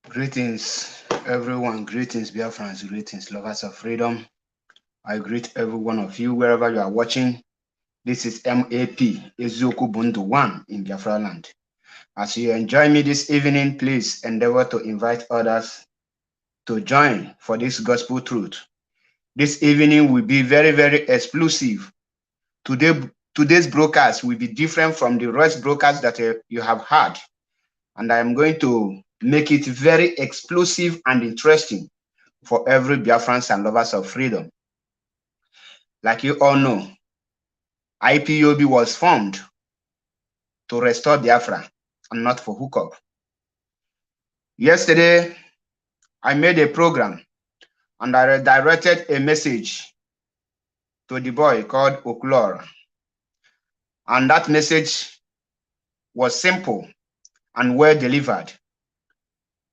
Greetings, everyone. Greetings, Biafrans. Greetings, lovers of freedom. I greet every one of you wherever you are watching. This is MAP Eziokwu Bundu 1 in Biafraland. As you enjoy me this evening, please endeavor to invite others to join for this gospel truth. This evening will be very, very explosive. Today's broadcast will be different from the rest broadcasts that you have had. And I am going to make it very explosive and interesting for every Biafrans and lovers of freedom. Like you all know, IPOB was formed to restore Biafra and not for hookup. Yesterday, I made a program and I directed a message to the boy called Oklora. And that message was simple and well delivered.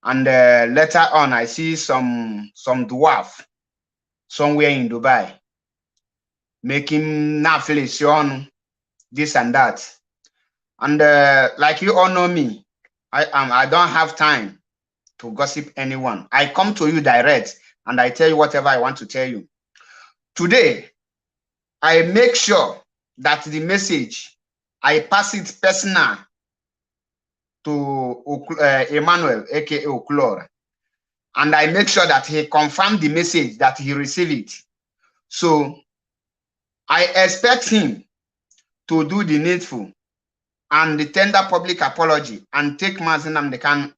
And later on, I see some dwarf somewhere in Dubai making affiliation, this and that. And like you all know me, I don't have time to gossip anyone. I come to you direct and I tell you whatever I want to tell you. Today, I make sure that the message, I pass it personal to Emmanuel, aka Oklora. And I make sure that he confirmed the message, that he received it. So I expect him to do the needful and the tender public apology and take Mazi Nnamdi Kanu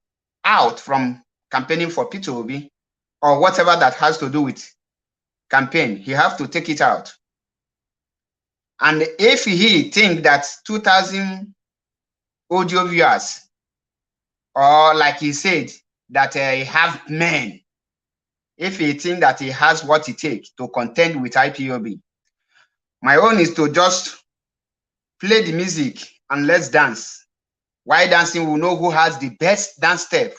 out from campaigning for P2OB or whatever that has to do with campaign. He have to take it out. And if he think that 2,000 audio viewers, or like he said, that he have men, if he think that he has what it takes to contend with IPOB, my own is to just play the music and let's dance. While dancing, we'll know who has the best dance step,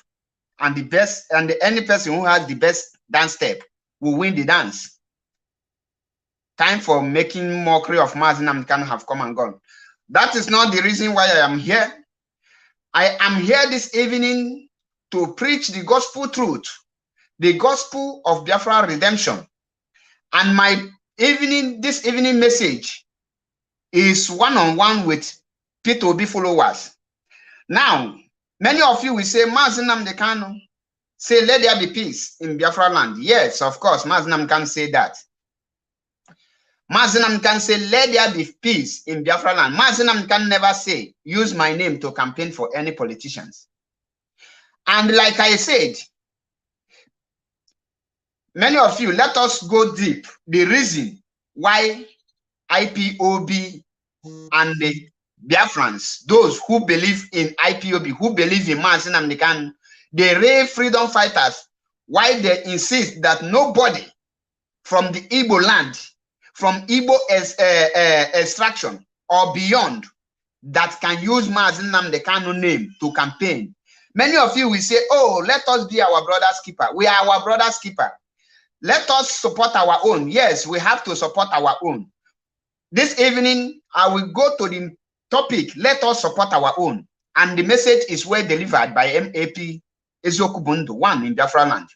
and the best, and any person who has the best dance step will win the dance. Time for making mockery of Mazi Nnamdi Kanu have come and gone. That is not the reason why I am here. I am here this evening to preach the gospel truth, the gospel of Biafra redemption. And my this evening message is one-on-one with P2OB followers. Now, many of you will say, Mazi Nnamdi Kanu say, let there be peace in Biafraland. Yes, of course, Mazi Nnamdi Kanu say that. Mazi Nnamdi Kanu say, let there be peace in Biafraland. Mazi Nnamdi Kanu never say, use my name to campaign for any politicians. And like I said, many of you, let us go deep. The reason why IPOB and the Biafrans, those who believe in IPOB, who believe in Mazi Nnamdi Kanu, the real freedom fighters, why they insist that nobody from the Igbo land, from Igbo extraction or beyond, that can use Mazi Nnamdi Kanu name to campaign. Many of you will say, oh, let us be our brother's keeper. We are our brother's keeper. Let us support our own. Yes, we have to support our own. This evening, I will go to the topic, let us support our own. And the message is well delivered by MAP Eziokwu Bundu 1 in Biafraland.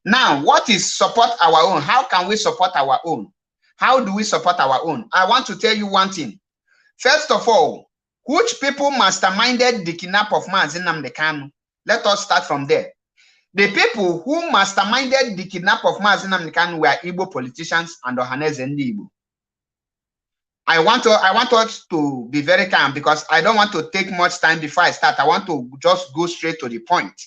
Now, what is support our own? How can we support our own? How do we support our own? I want to tell you one thing. First of all, which people masterminded the kidnap of Mazi Nnamdi Kanu? Let us start from there. The people who masterminded the kidnap of Mazi Nnamdi Kanu were Igbo politicians and Ohaneze Ndi Igbo. I want us to be very calm because I don't want to take much time before I start. I want to just go straight to the point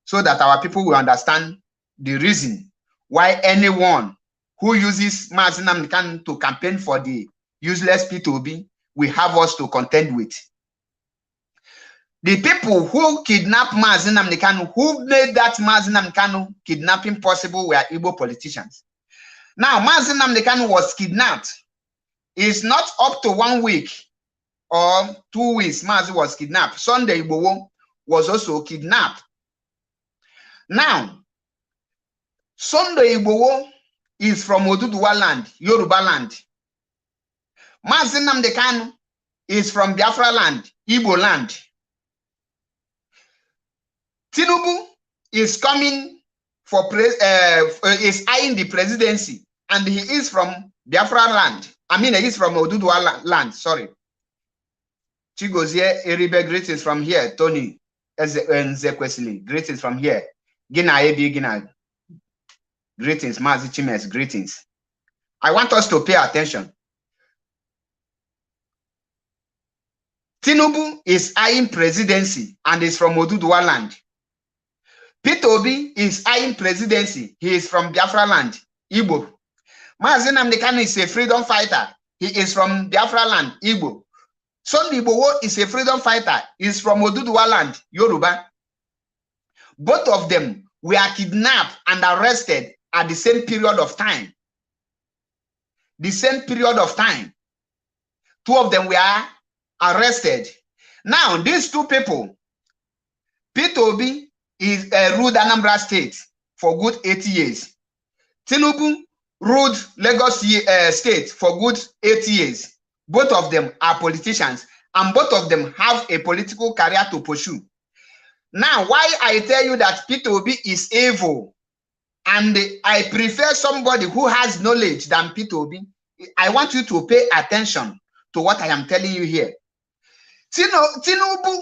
so that our people will understand the reason why anyone who uses Mazi Nnamdi Kanu to campaign for the useless P2OB will have us to contend with. the people who kidnapped Mazi Nnamdi Kanu, who made that Mazi Nnamdi Kanu kidnapping possible, were Igbo politicians. Now, Mazi Nnamdi Kanu was kidnapped. It's not up to 1 week or 2 weeks. Mazi was kidnapped. Sunday Igboho was also kidnapped. Now, Sunday Igboho is from Oduduwa land, Yoruba land. Mazi Nnamdi Kanu is from Biafraland, Igbo land. Tinubu is coming for is eyeing the presidency, and he is from Biafraland. I mean, he is from Oduduwa land. Sorry. Chigozie Eribe, greetings from here. Tony Nzekwesili, greetings from here. Gina Ebi Gina, greetings. Mazi Chimes, greetings. I want us to pay attention. Tinubu is eyeing presidency and is from Oduduwa land. Peter Obi is eyeing presidency. He is from Biafraland, Igbo. Mazi Nnamdi Kanu is a freedom fighter. He is from Biafraland, Igbo. Sunday Igboho is a freedom fighter. He is from Oduduwa land, Yoruba. Both of them were kidnapped and arrested at the same period of time. The same period of time. Two of them were arrested. Now, these two people, Peter Obi is ruled Anambra State for good 80 years. Tinubu ruled Lagos State for good 80 years. Both of them are politicians, and both of them have a political career to pursue. Now, why I tell you that Peter Obi is evil, and I prefer somebody who has knowledge than Peter Obi, I want you to pay attention to what I am telling you here. Tinubu,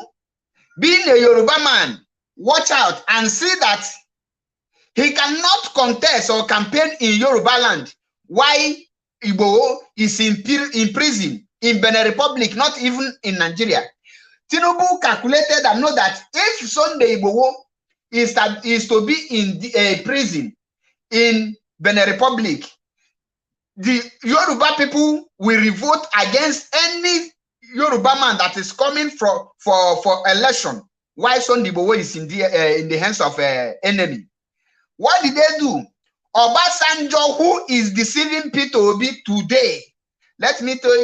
being a Yoruba man, watch out and see that he cannot contest or campaign in Yoruba land. Why Igboho is in prison in Benin Republic, not even in Nigeria. Tinubu calculated and know that if Sunday Igboho is to be in prison in Benin Republic, the Yoruba people will revolt against any Yoruba man that is coming for election. Why Sunday Igboho is in the hands of enemy? What did they do? Obasanjo, who is deceiving Peter Obi today, let me tell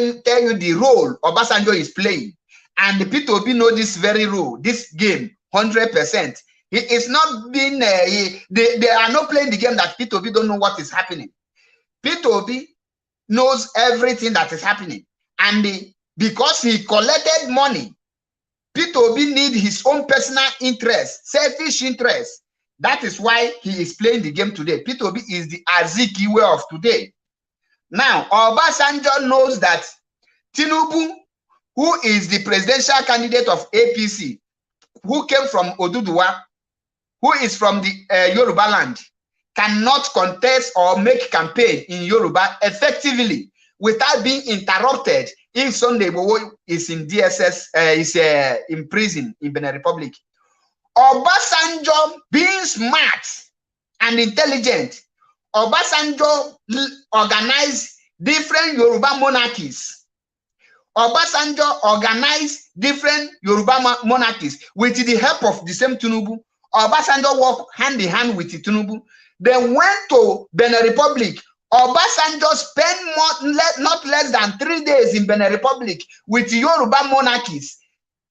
you the role Obasanjo is playing. And Peter Obi knows this very role, this game, 100%. He is not being, they are not playing the game that Peter Obi don't know what is happening. Peter Obi knows everything that is happening. And because he collected money, Peter Obi needs his own personal interest, selfish interest. That is why he is playing the game today. Peter Obi is the Azikiwe of today. Now, Obasanjo knows that Tinubu, who is the presidential candidate of APC, who came from Oduduwa, who is from the Yoruba land, cannot contest or make campaign in Yoruba effectively without being interrupted if Sunday Igboho is in DSS, is in prison in Benin Republic. Obasanjo, being smart and intelligent, Obasanjo organized different Yoruba monarchies. Obasanjo organized different Yoruba monarchies with the help of the same Tinubu. Obasanjo worked hand in hand with the Tinubu. They went to Benin Republic. Obasanjo spent not less than 3 days in Benin Republic with Yoruba monarchies,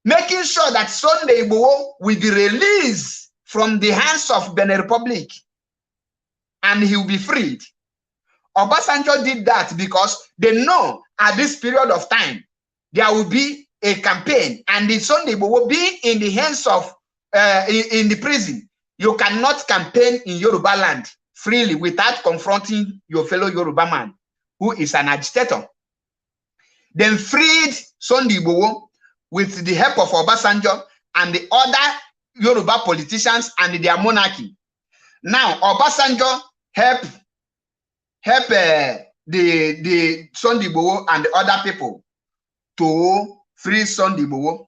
making sure that Sunday Igboho will be released from the hands of Benin Republic and he will be freed. Obasanjo did that because they know at this period of time there will be a campaign, and the Sunday Igboho being in the hands of in the prison, you cannot campaign in Yoruba land freely without confronting your fellow Yoruba man who is an agitator. Then freed Sunday Igboho with the help of Obasanjo and the other Yoruba politicians and their monarchy. Now, Obasanjo help the Sunday Igboho and the other people to free Sunday Igboho.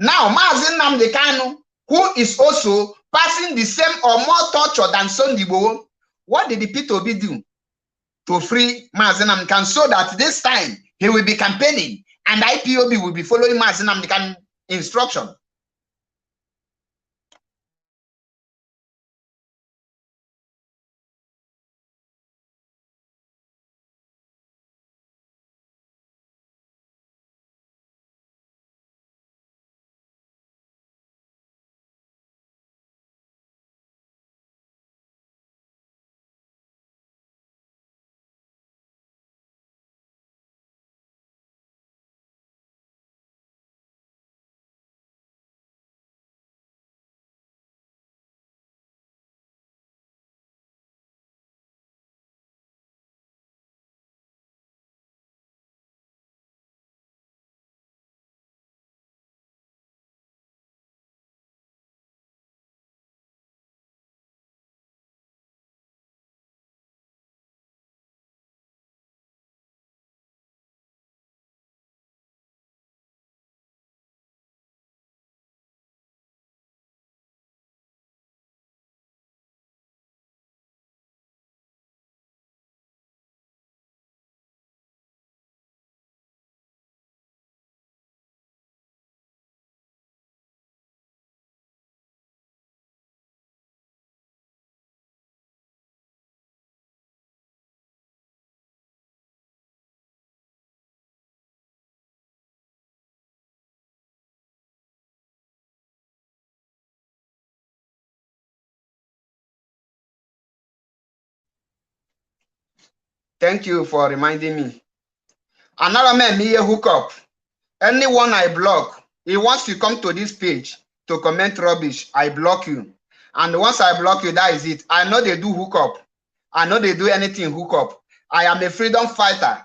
Now, Mazi Nnamdi Kanu, who is also passing the same or more torture than Sunday Igboho, what did the Peter Obi do to free Mazi Nnamdi Kanu so that this time he will be campaigning and IPOB will be following Mazi Nnamdi Kanu instruction? Thank you for reminding me. Another man, me hook up. Anyone I block, he wants to come to this page to comment rubbish, I block you. And once I block you, that is it. I know they do hook up. I know they do anything hook up. I am a freedom fighter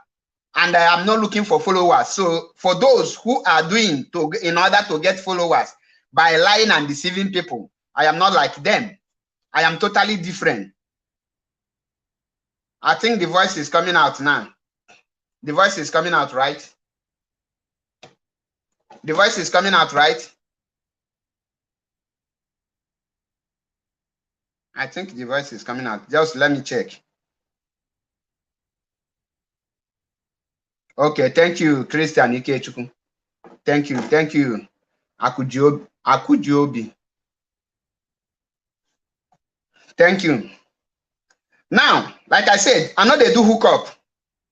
and I am not looking for followers. So for those who are doing in order to get followers by lying and deceiving people, I am not like them. I am totally different. I think the voice is coming out now. The voice is coming out, right? The voice is coming out, right? I think the voice is coming out. Just let me check. Okay, thank you, Christian Ikechukwu. Thank you, Akujiobi. Thank you. Now, like I said, I know they do hook up.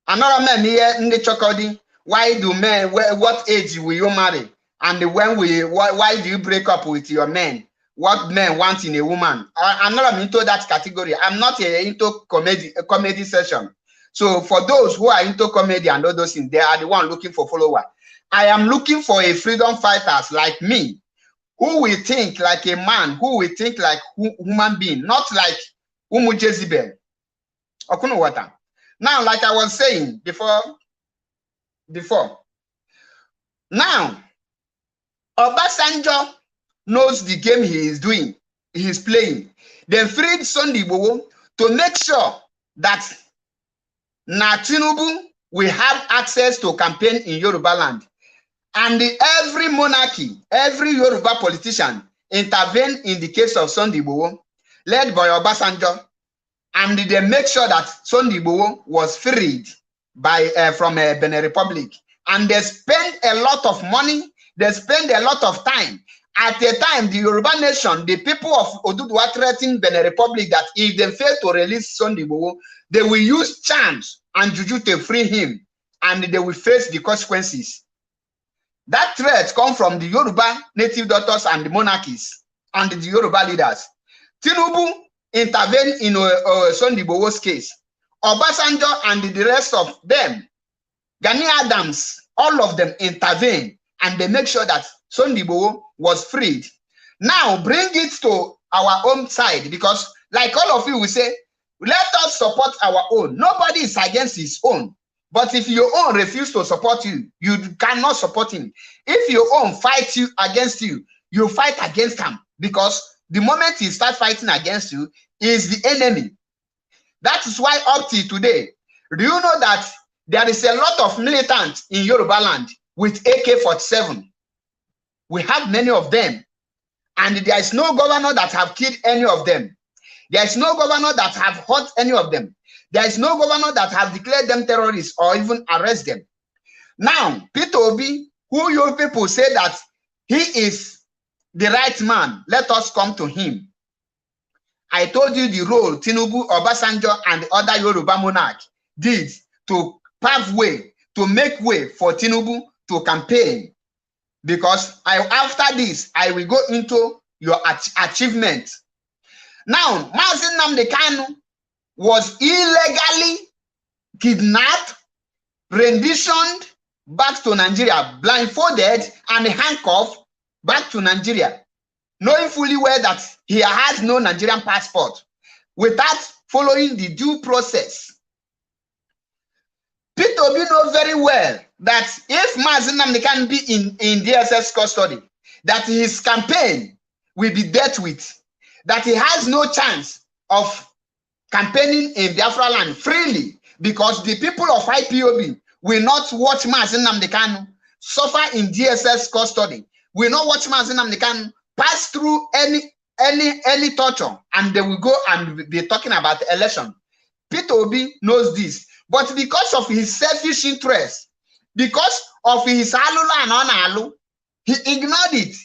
Another man here in the chokodi. Why do men? What age will you marry? And when why do you break up with your men? What men want in a woman? I'm not into that category. I'm not into comedy session. So for those who are into comedy and all those things, they are the one looking for followers. I am looking for a freedom fighters like me, who will think like a man, who will think like human being, not like Umu Jezebel. Water. Now, like I was saying before, now, Obasanjo knows the game he is doing, he is playing. They freed Sunday Igboho to make sure that Tinubu will have access to campaign in Yoruba land. And every monarchy, every Yoruba politician intervened in the case of Sunday Igboho, led by Obasanjo. And they make sure that Sunday Igboho was freed from Benin Republic. And they spend a lot of money, they spend a lot of time. At the time, the Yoruba nation, the people of Oduduwa threatened Benin Republic that if they fail to release Sunday Igboho, they will use charms and juju to free him, and they will face the consequences. That threat comes from the Yoruba native doctors and the monarchies and the Yoruba leaders. Tinubu intervened in Sunday Igboho's case. Obasanjo and the rest of them, Gani Adams, all of them intervened, and they make sure that Sunday Igboho was freed. Now bring it to our own side, because like all of you will say, let us support our own. Nobody is against his own. But if your own refuse to support you, you cannot support him. If your own fight you against you, you fight against him, because the moment he starts fighting against you, he is the enemy. That is why up to today, do you know that there is a lot of militants in Yoruba land with AK-47? We have many of them, and there is no governor that have killed any of them. There is no governor that have hurt any of them. There is no governor that have declared them terrorists or even arrest them. Now, Peter Obi, who you people say that he is the right man, let us come to him. I told you the role Tinubu, Obasanjo, and the other Yoruba monarch did to pave way, to make way for Tinubu to campaign. Because after this, I will go into your achievement. Now, Mazi Nnamdi Kanu was illegally kidnapped, renditioned back to Nigeria, blindfolded and handcuffed back to Nigeria, knowing fully well that he has no Nigerian passport, without following the due process. Peter Obi knows very well that if Mazi Nnamdi can be in DSS custody, that his campaign will be dealt with, that he has no chance of campaigning in Biafraland freely, because the people of IPOB will not watch Mazi Nnamdi Kanu suffer in DSS custody, will not watch Mazi Nnamdi Kanu pass through any torture, and they will go and be talking about the election. Peter Obi knows this, but because of his selfish interest, because of his alula and onalu, he ignored it.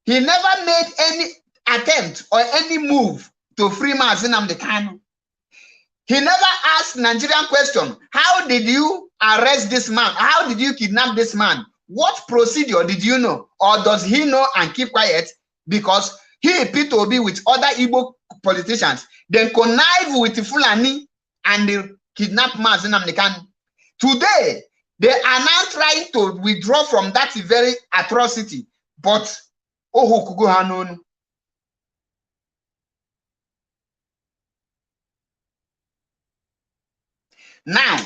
He never made any attempt or any move to free Mazi Nnamdi Kanu. He never asked Nigerian question, how did you arrest this man? How did you kidnap this man? What procedure did you know? Or does he know and keep quiet? Because he, Peter Obi, with other Igbo politicians, they connive with Fulani and they kidnap Mazi Nnamdi Kanu. Today, they are now trying to withdraw from that very atrocity, but now,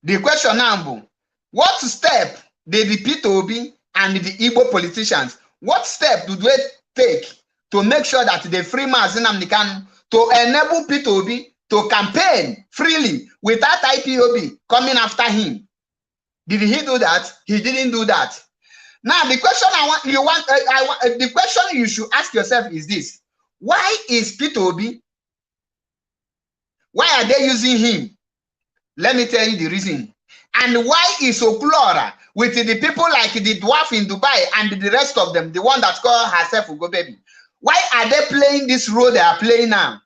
the question now, what step did the P2B and the Igbo politicians, what step do they take to make sure that they free Mazi Nnamdi Kanu, to enable P2B to campaign freely without IPOB coming after him? Did he do that? He didn't do that. Now, the question the question you should ask yourself is this: why is P2B? Why are they using him? Let me tell you the reason. And why is Okulora with the people like the dwarf in Dubai and the rest of them, the one that called herself Ugo Baby? Why are they playing this role they are playing now?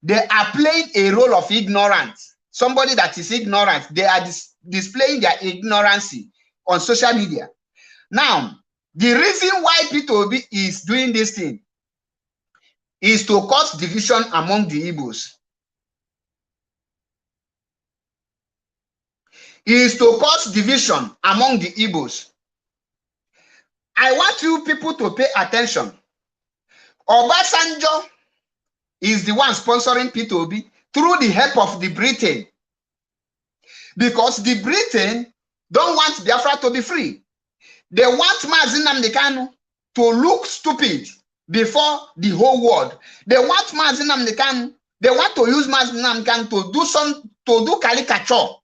They are playing a role of ignorance. Somebody that is ignorant. They are displaying their ignorance on social media. Now, the reason why P2B is doing this thing is to cause division among the Igbos. Is to cause division among the Igbos. I want you people to pay attention. Obasanjo is the one sponsoring P2B through the help of the Britain. Because the Britain don't want Biafra to be free. They want Mazi Nnamdi Kanu to look stupid before the whole world. They want Mazi Nnamdi Kanu, they want to use Mazi Nnamdi Kanu to do caricature.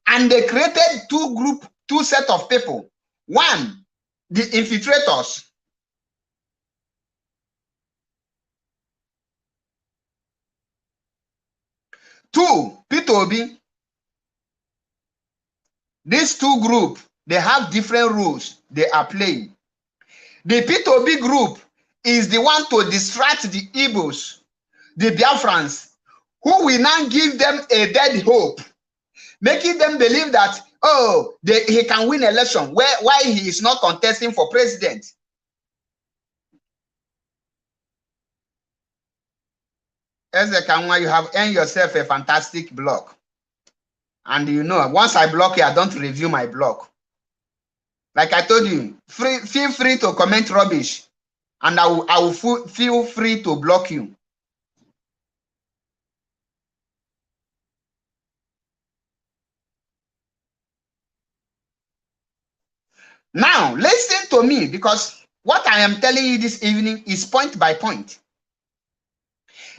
And they created two sets of people. One, the infiltrators. Two, P2B. These two groups, they have different rules they are playing. The P2B group is the one to distract the Igbos, the Biafrans, who will now give them a dead hope, making them believe that, oh, he can win election, why he is not contesting for president. Ezekanwa, you have earned yourself a fantastic blog. And you know, once I block you, I don't review my blog. Like I told you, feel free to comment rubbish, and I will feel free to block you. Now, listen to me, because what I am telling you this evening is point by point.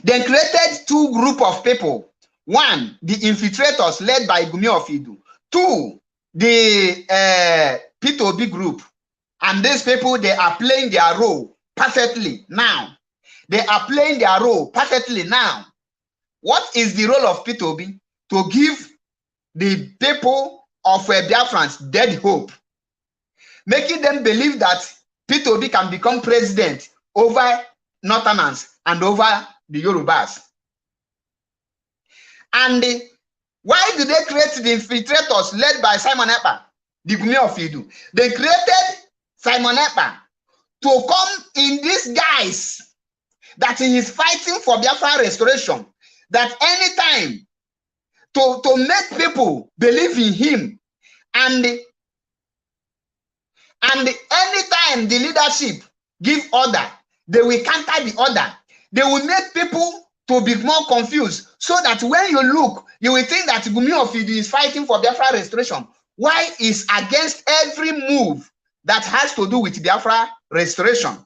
They created two groups of people. One, the infiltrators led by Gumi of Idu. Two, the P2B group. And these people, they are playing their role perfectly now. They are playing their role perfectly now. What is the role of P2B? To give the people of Biafrans dead hope, making them believe that P2B can become president over Northerners and over the Yorubas. And why do they create the infiltrators led by Simon Ekpa, the Gumi of Idu? They created Simon Ekpa to come in this guise that he is fighting for Biafra restoration, that anytime to make people believe in him, and anytime the leadership give order, they will counter the order. They will make people to be more confused, so that when you look, you will think that Gumi of Idu is fighting for Biafra restoration. Why is against every move that has to do with Biafra restoration?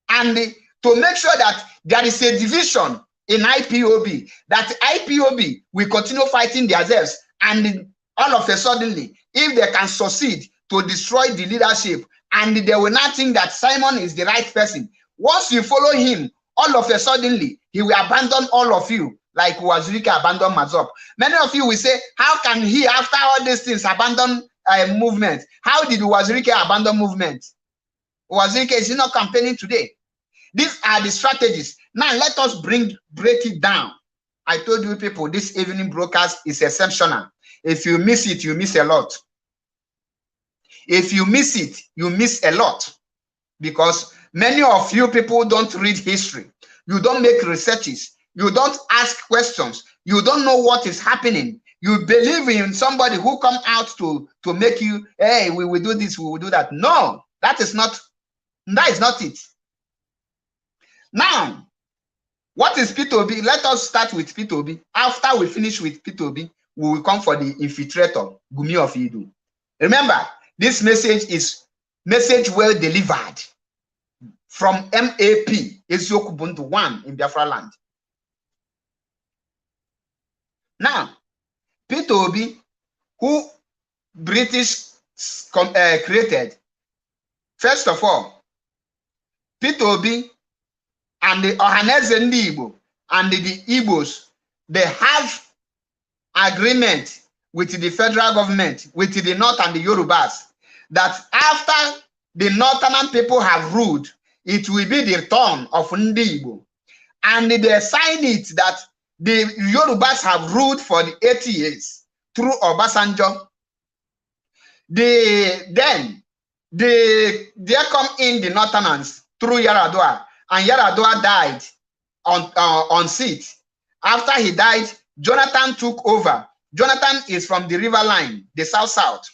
And to make sure that there is a division in IPOB, that IPOB will continue fighting themselves, and all of a sudden, if they can succeed to destroy the leadership, and they will not think that Simon is the right person, once you follow him, all of a sudden, he will abandon all of you, like Wazirike abandoned Mazop. Many of you will say, how can he, after all these things, abandon a movement? How did Wazirike abandon movement? Wazirike is not campaigning today. These are the strategies. Now let us break it down. I told you people, this evening broadcast is exceptional. If you miss it, you miss a lot. If you miss it, you miss a lot. Because many of you people don't read history. You don't make researches. You don't ask questions. You don't know what is happening. You believe in somebody who come out to make you, hey, we will do this, we will do that. No, that is not it. Now, what is P2B? Let us start with P2B. After we finish with P2B, we will come for the infiltrator, Gumi of Idu. Remember, this message is message well delivered from MAP Eziokwu 1 in Biafraland. Now, P2B, who British created, first of all, P2B and the Ohaneze Ndi Igbo and the Igbos, they have agreement with the federal government, with the North and the Yorubas, that after the Northern people have ruled, it will be the turn of Ndi Igbo. And they sign it that the Yorubas have ruled for the 80 years through Obasanjo. Then there come in the Northerners through Yaradua, and Yaradua died on seat. After he died, Jonathan took over. Jonathan is from the river line, the south-south.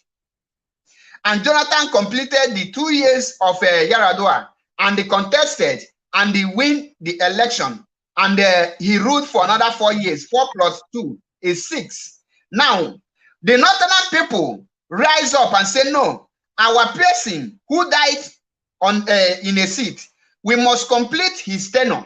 And Jonathan completed the 2 years of Yaradua, and they contested, and they win the election. And he ruled for another 4 years. 4 plus 2 is 6. Now, the Northern people rise up and say, no, our person who died in a seat, we must complete his tenure.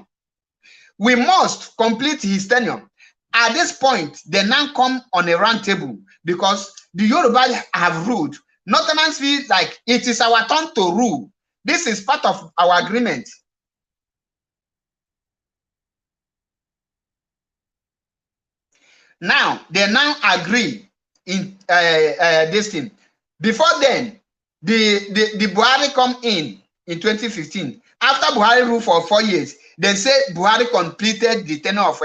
We must complete his tenure. At this point, they now come on a round table because the Yoruba have ruled. Northerners feel like it is our turn to rule. This is part of our agreement. Now, they now agree in this thing. Before then, the Buhari come in 2015. After Buhari ruled for 4 years, they say Buhari completed the tenure of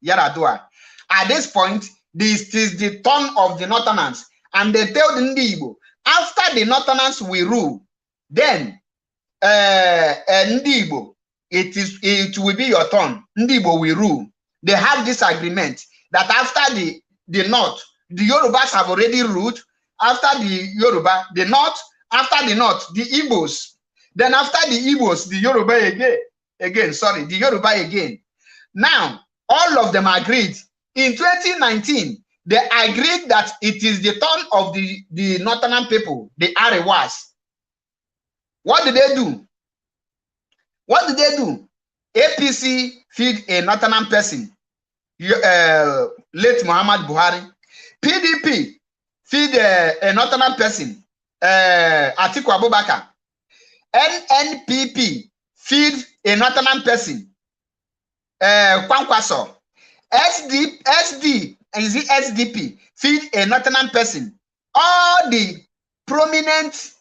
Yaradua. At this point, this is the turn of the Northerners. And they tell the Ndi Igbo, after the Northerners will rule, then Ndi Igbo, it will be your turn. Ndi Igbo will rule. They have this agreement that after the North, the Yorubas have already ruled. After the Yoruba, the North, after the North, the Igbos. Then after the Igbos, the Yoruba the Yoruba again. Now, all of them agreed. In 2019, they agreed that it is the turn of the Northern people, the Arewas. What did they do? What did they do? APC feed a Northern person, late Muhammad Buhari. PDP feed a Northern person, Atiku Abubakar. NNPP feed a Northern person, Kwankwaso. SDP feed a Northern person. All the prominent,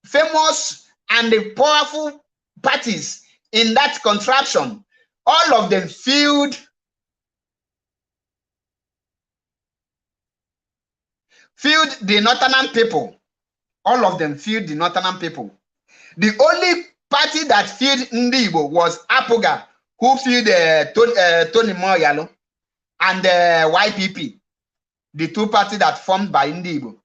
famous, and the powerful parties in that contraption, all of them feed the Northern people. All of them feed the Northern people. The only party that feed Ndi Igbo was Apoga, who feed Tony Moyalo and YPP, the two parties that formed by Ndi Igbo,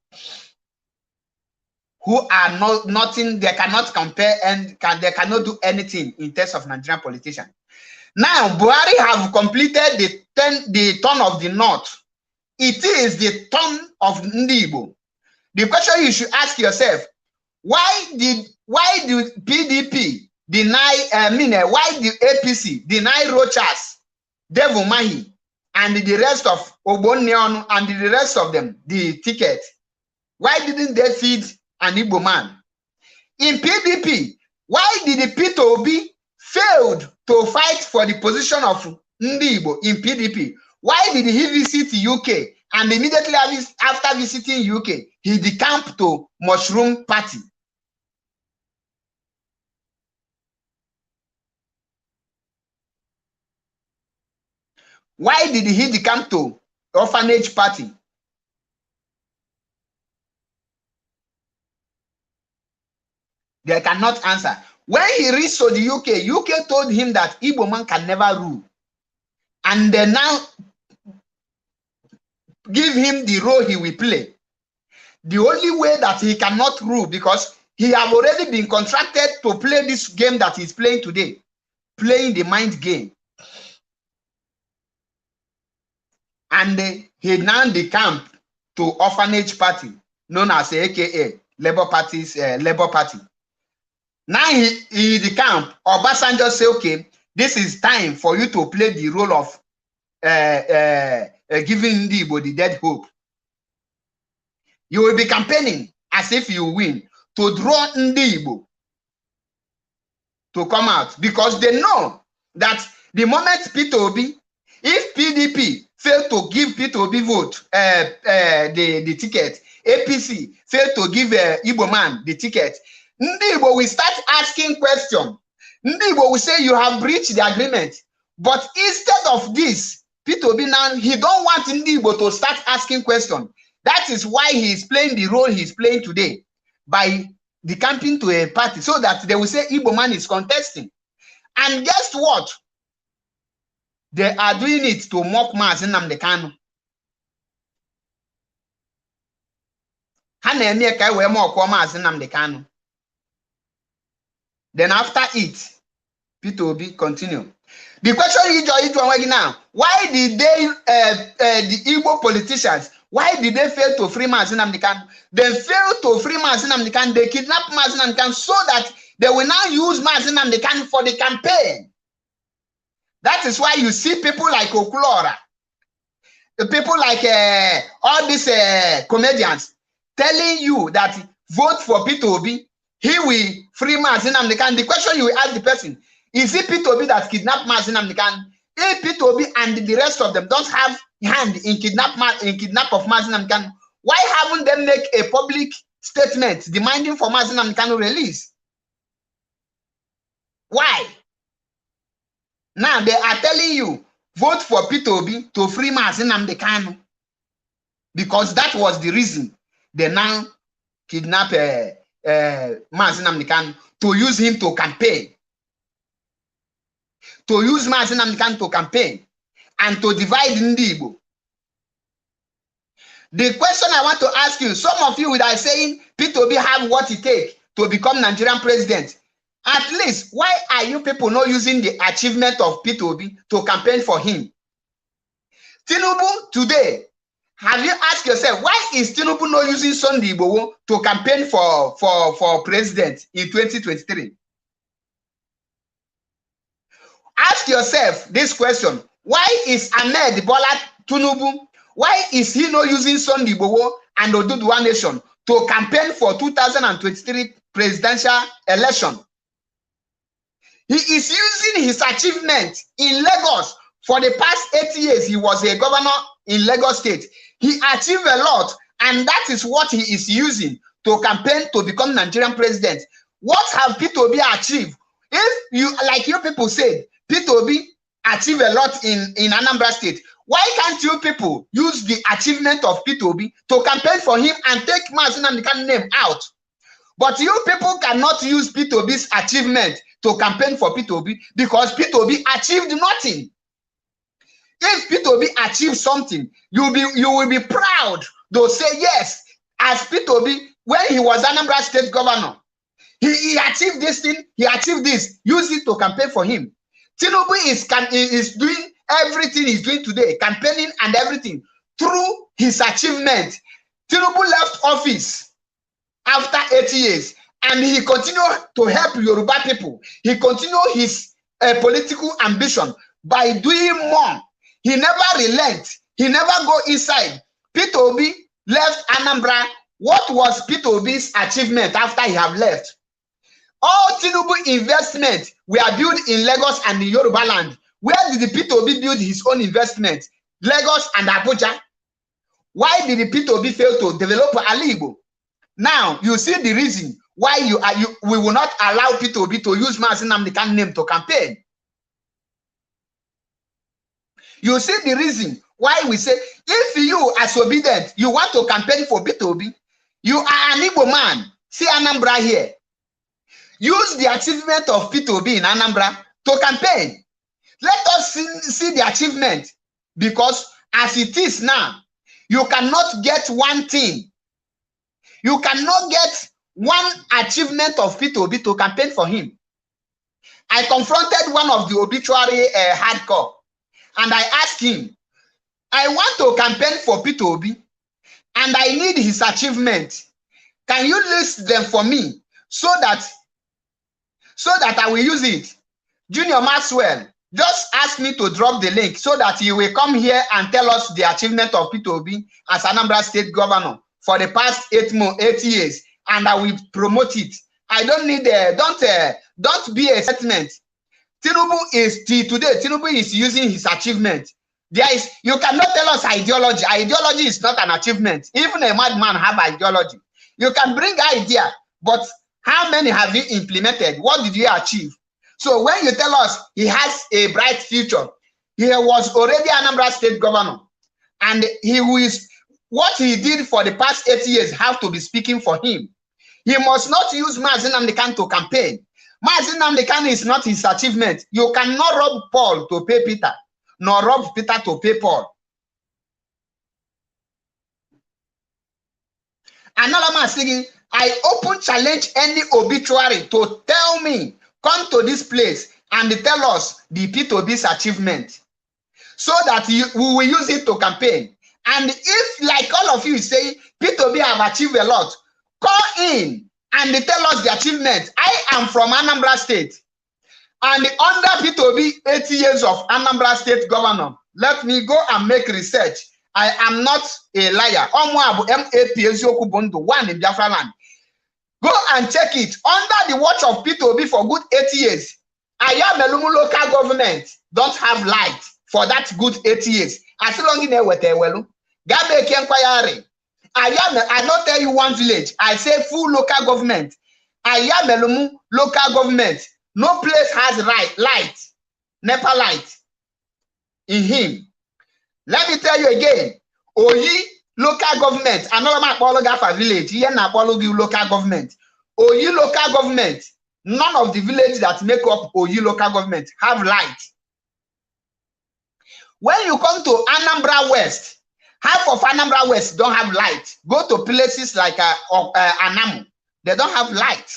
who are nothing. They cannot compare and they cannot do anything in terms of Nigerian politicians. Now, Buhari have completed the turn of the North. It is the turn of Ndi Igbo. The question you should ask yourself: why do PDP deny? Why the APC deny Rochas, Devil Mahi, and the rest of Obonneonu and the rest of them the ticket? Why didn't they feed an Igbo man? In PDP, why did the P2B failed to fight for the position of Ndi Igbo in PDP? Why did he visit UK and immediately after visiting UK, he decamped to Mushroom Party? Why did he decamp to Orphanage Party? They cannot answer. When he reached to the UK told him that Igbo man can never rule. And then now give him the role he will play. The only way that he cannot rule, because he have already been contracted to play this game that he's playing today, playing the mind game. And he now decamp to orphanage party, known as AKA Labour Party's Labour Party. Now he decamp. Obasanjo say, okay, this is time for you to play the role of giving Igbo the dead hope. You will be campaigning as if you win to draw Igbo to come out, because they know that the moment Peter Obi, if PDP fail to give Peter Obi vote, the ticket, APC fail to give Igbo man the ticket, Igbo will start asking questions. Igbo will say you have breached the agreement. But instead of this, Peter Obi now, he don't want Igbo to start asking questions. That is why he is playing the role he's playing today, by decamping to a party, so that they will say Igbo man is contesting. And guess what? They are doing it to mock Mazi Nnamdi Kanu. Then after it, Peter Obi continue. The question is now, why did they, the Igbo politicians, why did they fail to free Mazi Nnamdi Kanu? They failed to free Mazi Nnamdi Kanu. They kidnapped Mazi Nnamdi Kanu so that they will now use Mazi Nnamdi Kanu for the campaign. That is why you see people like Okulora, people like all these comedians telling you that vote for Peter Obi, he will free Mazi Nnamdi Kanu. The question you will ask the person, is it Peter Obi that kidnapped Mazi Nnamdi Kanu? If Peter Obi and the rest of them don't have hand in kidnap of Mazi Nnamdi Kanu, why haven't they make a public statement demanding for Mazi Nnamdi Kanu release? Why? Now they are telling you, vote for Peter Obi to free Mazi Nnamdi Kanu, because that was the reason they now kidnap Mazi Nnamdi Kanu, to use him to campaign. To use Mazi Nnamdi Kanu to campaign and to divide Igbo. The question I want to ask you, some of you are saying Peter Obi have what it takes to become Nigerian president. At least, why are you people not using the achievement of Peter Obi to campaign for him? Tinubu today, have you asked yourself, why is Tinubu not using Sunday Igboho to campaign for president in 2023? Ask yourself this question. Why is Ahmed Bola Tinubu, why is he not using Sunday Igboho and Oduduwa Nation to campaign for 2023 presidential election? He is using his achievement in Lagos. For the past 8 years, he was a governor in Lagos State. He achieved a lot, and that is what he is using to campaign to become Nigerian president. What have Peter Obi achieved? If you, like you people said, Peter Obi achieved a lot in Anambra State, why can't you people use the achievement of Peter Obi to campaign for him and take Mazi Nnamdi Kanu name out? But you people cannot use Peter Obi's achievement to campaign for Peter Obi, because Peter Obi achieved nothing. If Peter Obi achieved something, you will be proud to say, yes, as Peter Obi, when he was Anambra State governor, he achieved this thing, he achieved this, use it to campaign for him. Tinubu is doing everything he's doing today, campaigning and everything, through his achievement. Tinubu left office after 8 years, and he continued to help Yoruba people. He continued his political ambition by doing more. He never relent. He never go inside. Peter Obi left Anambra. What was Peter Obi's achievement after he have left? All Tinubu investments were built in Lagos and in Yorubaland. Where did the Peter Obi build his own investment? Lagos and Abuja. Why did the Peter Obi fail to develop Ali Igbo? Now you see the reason why we will not allow Peter Obi to use Mazi Nnamdi Kanu name to campaign. You see the reason why we say, if you as obedient, you want to campaign for Peter Obi, you are an Igbo man. See Anambra here. Use the achievement of Peter Obi in Anambra to campaign. Let us see the achievement, because as it is now, You cannot get one thing. You cannot get one achievement of P2B to campaign for him. I confronted one of the obituary hardcore, and I asked him, I want to campaign for P2B, and I need his achievement. Can you list them for me so that I will use it? Junior Maxwell just asked me to drop the link so that he will come here and tell us the achievement of P2B as Anambra State Governor for the past 8 years, and I will promote it. I don't need don't be a statement. Tinubu is today. Tinubu is using his achievement. You cannot tell us ideology. Ideology is not an achievement. Even a madman have ideology. You can bring idea, but how many have you implemented? What did you achieve? So when you tell us he has a bright future, he was already Anambra State Governor, and what he did for the past 8 years have to be speaking for him. He must not use Mazi Nnamdi Kanu to campaign. Mazi Nnamdi Kanu is not his achievement. You cannot rob Paul to pay Peter, nor rob Peter to pay Paul. Another man saying, I open challenge any obituary to tell me, come to this place and tell us the P2B's achievement, so that we will use it to campaign. And if, like all of you say, P2B have achieved a lot, call in and tell us the achievement. I am from Anambra State, and under P2B 80 years of Anambra State Governor, let me go and make research. I am not a liar. MAP Eziokwu one in Biafraland. Go and check it. Under the watch of P2B for good 8 years, Ayamelumu local government don't have light for that good 8 years. As long as they were there, well, Gabe Kenkwayari. I not tell you one village. I say full local government. Ayamelumu local government. No place has light, NEPA light in him. Let me tell you again. Oyi local government. Another man Gafa village. Here na local government. Oyi local government. None of the villages that make up Oyi local government have light. When you come to Anambra West, half of Anambra West don't have light. Go to places like Anamu. They don't have light.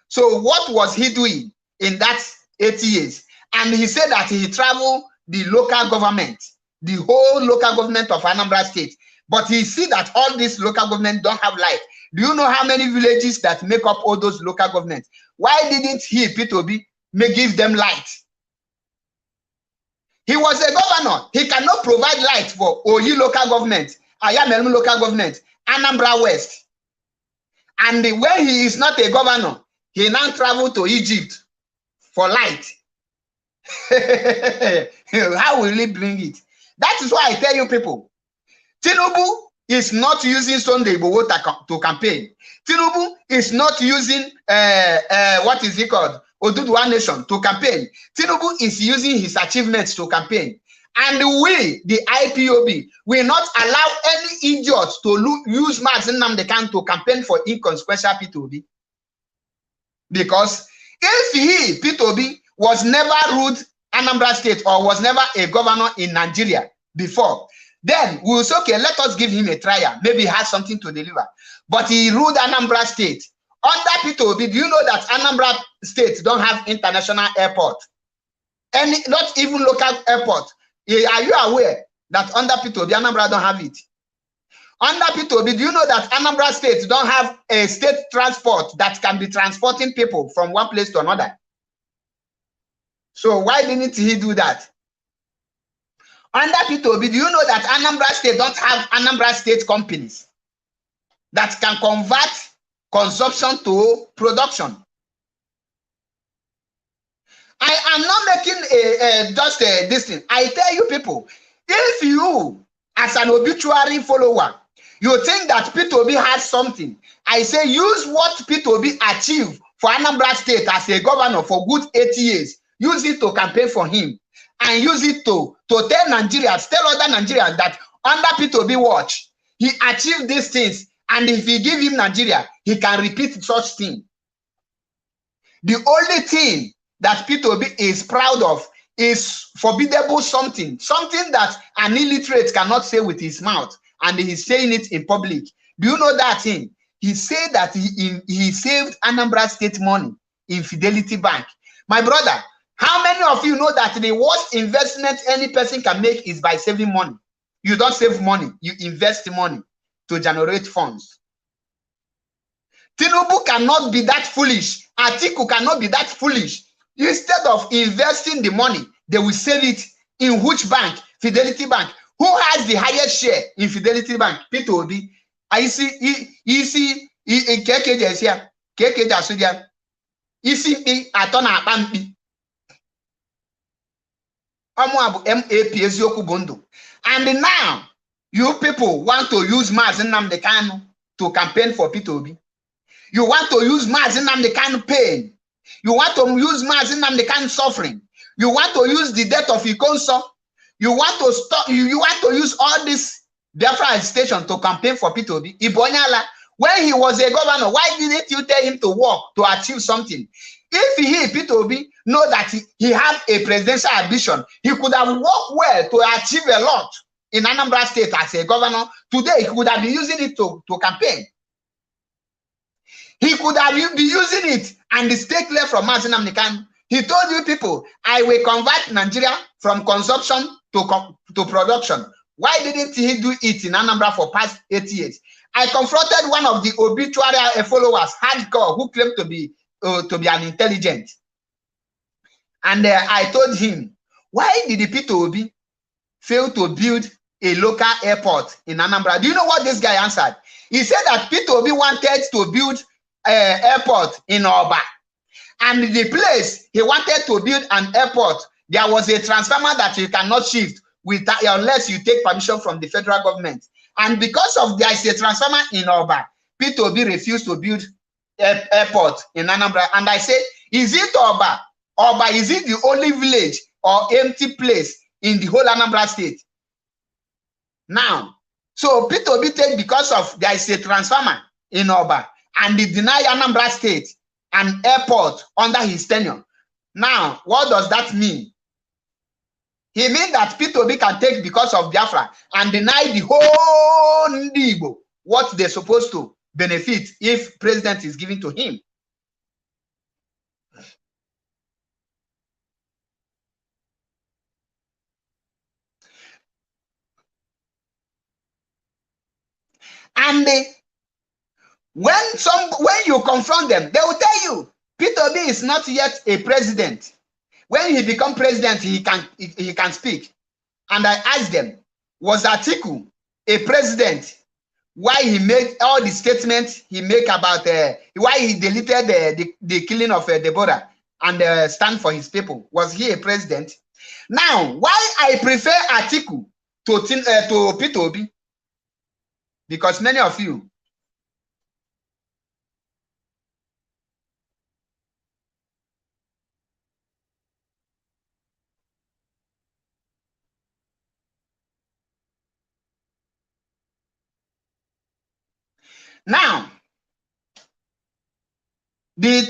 So what was he doing in that 8 years? And he said that he traveled the local government, the whole local government of Anambra State. But he see that all these local government don't have light. Do you know how many villages that make up all those local governments? Why didn't he, P2B, give them light? He was a governor. He cannot provide light for Oyi local government, Ayamelum local government, Anambra West. And when he is not a governor, he now travel to Egypt for light. How will he bring it? That is why I tell you people, Tinubu is not using Sunday Igboho to campaign. Tinubu is not using what is it called? Oduduwa Nation to campaign. Tinubu is using his achievements to campaign. And we, the IPOB, will not allow any idiots to use Mazi Nnamdi Kanu to campaign for inconsequential P2B. Because if he, P2B, was never ruled Anambra State or was never a governor in Nigeria before, then we will say, okay, let us give him a trial. Maybe he has something to deliver. But he ruled Anambra State. Under P2B, do you know that Anambra State don't have international airport? Not even local airport. Are you aware that under P2B, Anambra don't have it? Under P2B, do you know that Anambra State don't have a state transport that can be transporting people from one place to another? So why didn't he do that? Under P2B, do you know that Anambra State don't have Anambra State companies that can convert consumption to production? I am not making just this thing. I tell you people, if you, as an obituary follower, you think that P2B has something, I say use what P2B achieved for Anambra State as a governor for good 8 years. Use it to campaign for him. And use it to tell Nigerians, tell other Nigerians that under P2B watch, he achieved these things. And if we give him Nigeria, he can repeat such thing. The only thing that P2B is proud of is forbiddable something that an illiterate cannot say with his mouth. and he's saying it in public. Do you know that thing? He said that he saved Anambra State money in Fidelity Bank. My brother, how many of you know that the worst investment any person can make is by saving money? You don't save money, you invest money to generate funds. Tinubu cannot be that foolish. Atiku cannot be that foolish. Instead of investing the money, they will save it in which bank? Fidelity Bank. Who has the highest share in Fidelity Bank? Peter Obi. I see, KKJ is here. KKJ Asudia. ECP atona pampi. MAP Eziokwu Bondo. And now, you people want to use Mazi Nnamdi Kanu to campaign for Peter Obi. You want to use Mazi Nnamdi Kanu pain. You want to use Mazi Nnamdi Kanu suffering. You want to use the death of Ikonso. You want to stop. You want to use all this Biafra agitation to campaign for Peter Obi. Ibonyala, when he was a governor, why didn't you tell him to work to achieve something? If he, Peter Obi, know that he had a presidential ambition, he could have worked well to achieve a lot in Anambra State as a governor. Today, he could have been using it to campaign. He could have been using it and stay clear from Mazi Nnamdi Kanu. He told you people, I will convert Nigeria from consumption to production. Why didn't he do it in Anambra for past 8 years? I confronted one of the obituary followers, hardcore, who claimed to be an intelligent. And I told him, why did Peter Obi fail to build a local airport in Anambra? Do you know what this guy answered? He said that Peter Obi wanted to build an airport in Oba. And the place he wanted to build an airport, there was a transformer that you cannot shift unless you take permission from the federal government. And because of there is a transformer in Oba, Peter Obi refused to build airport in Anambra. And I said, is it Oba? Oba, is it the only village or empty place in the whole Anambra State? Now, so Peter Obi take because of there is a transformer in Oba and they deny Anambra State an airport under his tenure. Now, what does that mean? He means that Peter Obi can take because of Biafra and deny the whole Igbo what they're supposed to benefit if president is given to him. And when you confront them, they will tell you Peter Obi is not yet a president. When he become president, he can speak. And I asked them, was Atiku a president? Why he made all the statements he make about why he deleted the killing of Deborah and stand for his people? Was he a president? Now, why I prefer Atiku to Peter Obi? Because many of you now when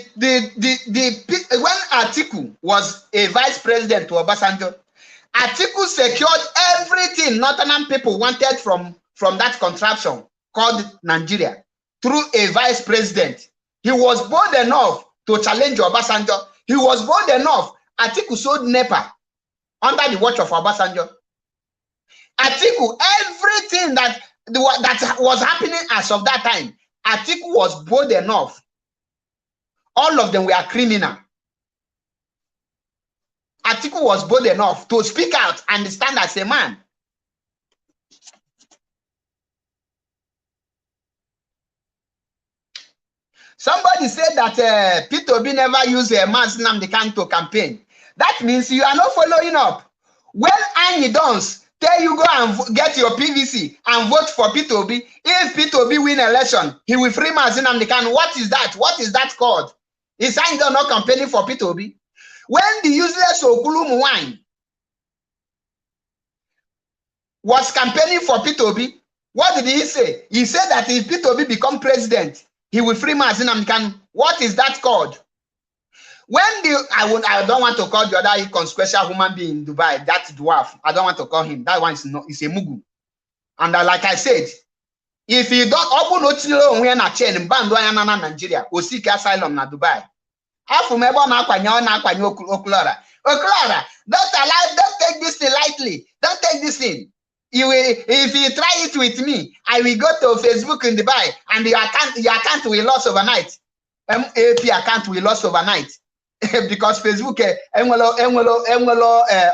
Atiku was a vice president to Obasanjo, Atiku secured everything Northern people wanted from that contraption called Nigeria through a vice president. He was bold enough to challenge Obasanjo. He was bold enough. Atiku sold NEPA under the watch of Obasanjo. Atiku, everything that was happening as of that time, Atiku was bold enough. All of them were criminal. Atiku was bold enough to speak out and stand as a man. Somebody said that Peter Obi never used Mazi Nnamdi Kanu to campaign. That means you are not following up. When Annie Dons tell you go and get your PVC and vote for Peter Obi, if Peter Obi win election, he will free Mazi Nnamdi Kanu. What is that? What is that called? Is Annie Dons not campaigning for Peter Obi? When the useless Okulu Mwine was campaigning for Peter Obi, what did he say? He said that if Peter Obi become president, he will free Mazi Nnamdi Kanu. What is that called? When I don't want to call the other inconsequential human being in Dubai, that dwarf. I don't want to call him. That one is not. It's a mugu. And like I said, if you don't open no when a chain band na Nigeria, or seek asylum na Dubai. Half from ever na Oklara. Oklara, don't take this thing lightly. Don't take this thing. If you try it with me, I will go to Facebook in Dubai and your account will lost overnight. MAP account will lost overnight. Because Facebook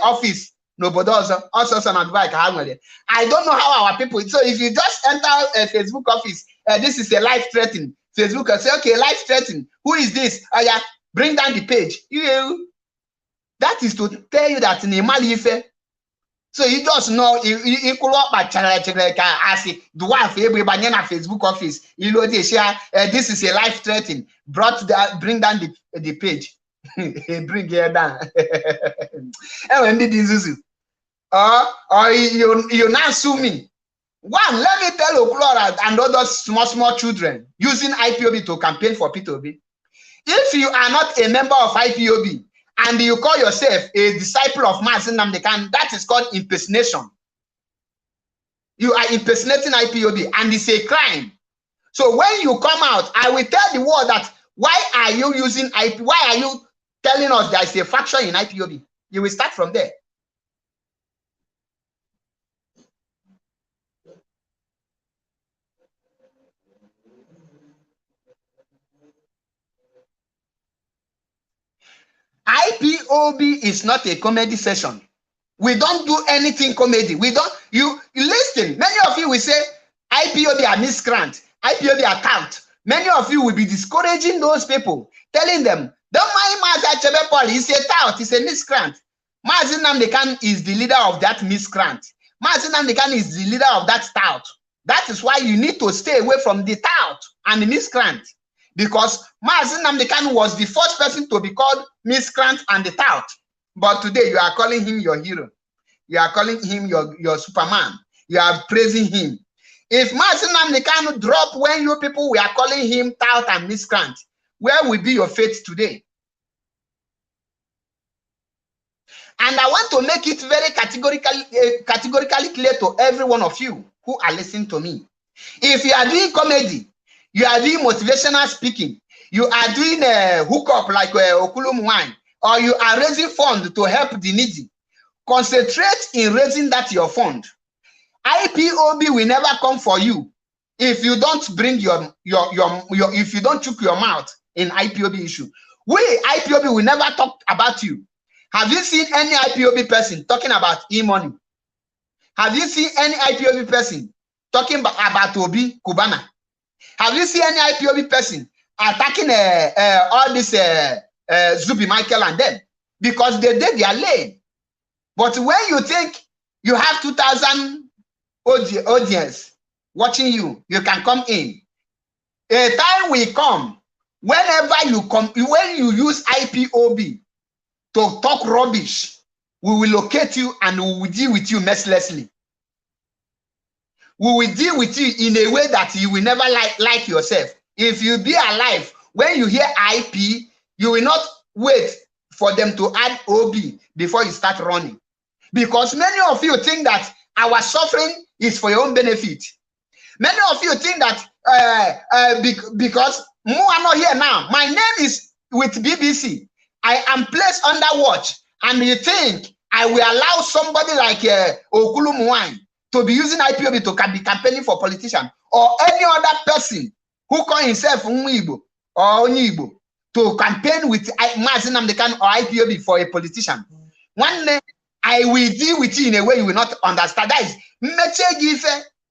office nobody also advice. I don't know how our people. So if you just enter a Facebook office, this is a life threatening. Facebook will say, okay, life threatening. Who is this? Oh yeah, bring down the page. That is to tell you that in Malife. So you just know you could up by as dwarf everybody in a Facebook office. You know they share this is a life threatening. Bring down the page. Bring it down. And when did this or you now sue me? One, let me tell Oklora and other small children using IPOB to campaign for P2B. If you are not a member of IPOB and you call yourself a disciple of Mazi Nnamdi Kanu, that is called impersonation. You are impersonating IPOB and it's a crime. So when you come out, I will tell the world that why are you using IP? Why are you telling us there is a faction in IPOB? You will start from there. IPOB is not a comedy session. We don't do anything comedy. We don't, you listen, many of you will say IPOB are miscreant, IPOB are tout. Many of you will be discouraging those people, telling them, don't mind Mazi Achebe, he's a tout, he's a miscreant. Mazi Nnamdi Kanu is the leader of that miscreant. Mazi Nnamdi Kanu is the leader of that tout. That is why you need to stay away from the tout and the miscreant. Because Mazi Nnamdi Kanu was the first person to be called miscreant and the tout. But today you are calling him your hero. You are calling him your Superman. You are praising him. If Mazi Nnamdi Kanu drop when you people we are calling him tout and miscreant, where will be your fate today? And I want to make it very categorically clear to every one of you who are listening to me. If you are doing comedy, you are doing motivational speaking, you are doing a hookup like Okulum wine, or you are raising funds to help the needy, concentrate in raising that your fund. IPOB will never come for you if you don't bring if you don't choke your mouth in IPOB issue. We IPOB will never talk about you. Have you seen any IPOB person talking about e-money? Have you seen any IPOB person talking about Obi Kubana? Have you seen any IPOB person attacking all this Zubi Michael and them? Because they did their lane. But when you think you have 2,000 audience watching you, you can come in. A time will come whenever when you use IPOB to talk rubbish, we will locate you and we will deal with you mercilessly. We will deal with you in a way that you will never like yourself. If you be alive, when you hear IP, you will not wait for them to add OB before you start running. Because many of you think that our suffering is for your own benefit. Many of you think that because Mo are not here now, my name is with BBC. I am placed under watch, and you think I will allow somebody like Okulum Wine to be using IPOB to be campaigning for politician or any other person who call himself Unwibo or Onyibo to campaign with Mazi Nnamdi Kanu or IPOB for a politician? One day I will deal with you in a way you will not understand. That is,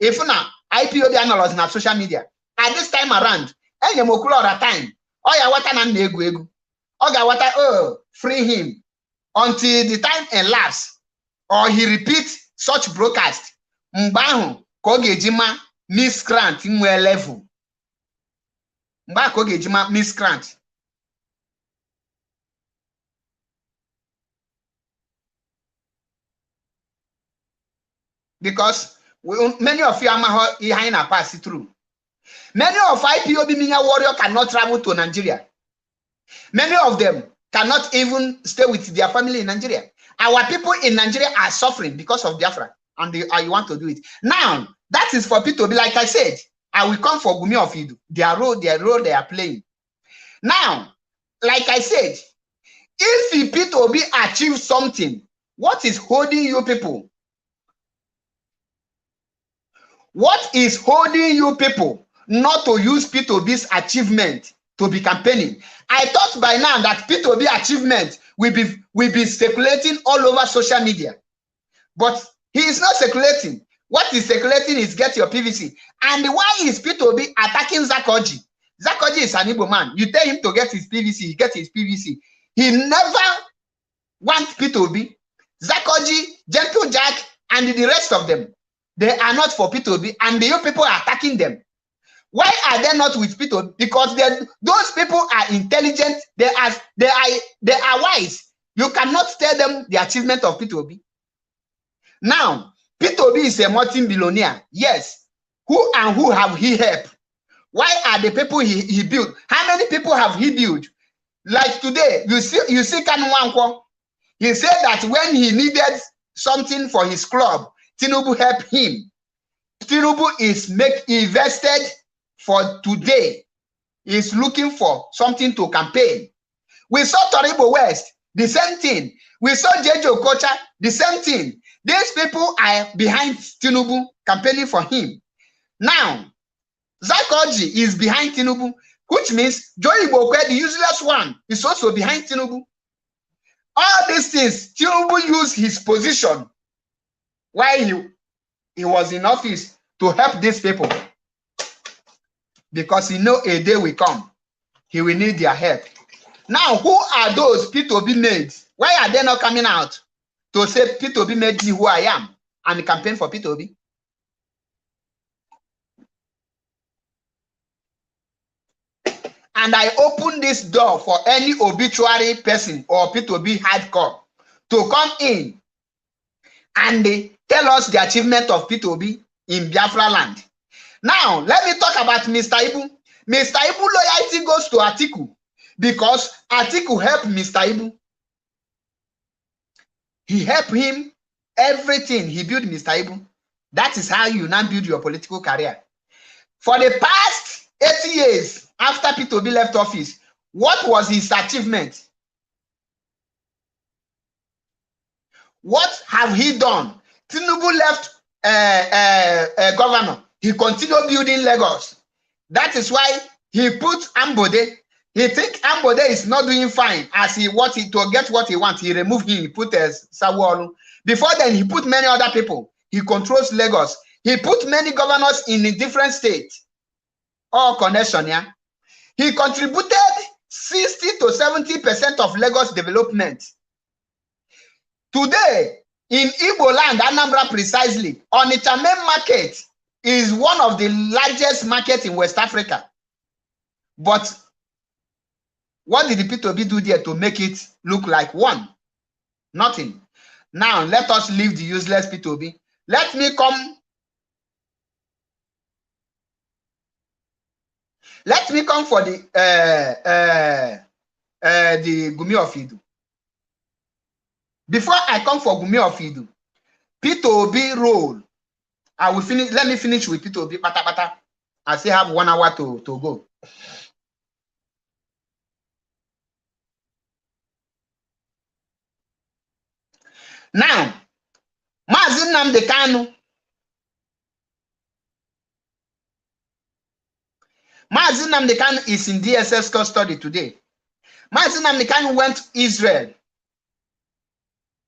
if now IPOB analysts na social media at this time around, any Mokulora time, oh yeah, what an egu. Oh, free him until the time elapses or he repeats such broadcast. Mbahu kogejima miscreant inwe level. Mba kogejima miscreant. Because many of you are behind a pass through. Many of IPOB Minya warrior cannot travel to Nigeria. Many of them cannot even stay with their family in Nigeria. Our people in Nigeria are suffering because of Biafra, and you want to do it. Now, That is for P2B. Like I said, I will come for Gumi of Idu. Their role they are playing. Now, like I said, if P2B achieves something, what is holding you people? What is holding you people not to use P2B's achievement to be campaigning? I thought by now that P2B achievement will be circulating all over social media. But he is not circulating. What is circulating is get your PVC. And why is P2B attacking Zakoji? Zakoji is an Igbo man. You tell him to get his PVC, he gets his PVC. He never wants P2B. Zakoji, Gentle Jack, and the rest of them, they are not for P2B, and the people are attacking them. Why are they not with P2B? Because those people are intelligent. They are wise. You cannot tell them the achievement of P2B. Now, P2B is a multi-billionaire. Yes. Who have he helped? Why are the people he built? How many people have he built? Like today, you see Kanu Nwankwo. He said that when he needed something for his club, Tinubu helped him. Tinubu is invested for today. He's looking for something to campaign. We saw Toribo West, the same thing. We saw Jejo Okocha, the same thing. These people are behind Tinubu, campaigning for him. Now, Zakoji is behind Tinubu, which means Joey Bokwe, the useless one, is also behind Tinubu. All these things, Tinubu used his position while he was in office to help these people. Because he know a day will come, he will need their help. Now, who are those P2B made? Why are they not coming out to say P2B made me who I am and campaign for P2B? And I open this door for any obituary person or P2B hardcore to come in and tell us the achievement of P2B in Biafraland. Now, let me talk about Mr. Ibu. Mr. Ibu loyalty goes to Atiku because Atiku helped Mr. Ibu. He helped him everything. He built Mr. Ibu. That is how you now build your political career. For the past 80 years after P2B left office, what was his achievement? What have he done? Tinubu left governor. He continued building Lagos. That is why he put Ambode. He think Ambode is not doing fine as to get what he wants. He removed him. He put Sawolu. Before then, he put many other people. He controls Lagos. He put many governors in a different state. All connection, yeah. He contributed 60 to 70% of Lagos development. Today, in Igbo land, Anambra precisely, Onitsha main market is one of the largest markets in West Africa. But what did the P2B do there to make it look like one? Nothing. Now, let us leave the useless P2B. Let me come for the Gumi of Idu. Before I come for Gumi of Idu, P2B role. I will finish. Let me finish with P2B. Pata. I still have 1 hour to go. Now, Mazi Nnamdi Kanu. Mazi Nnamdi Kanu is in DSS custody today. Mazi Nnamdi Kanu went to Israel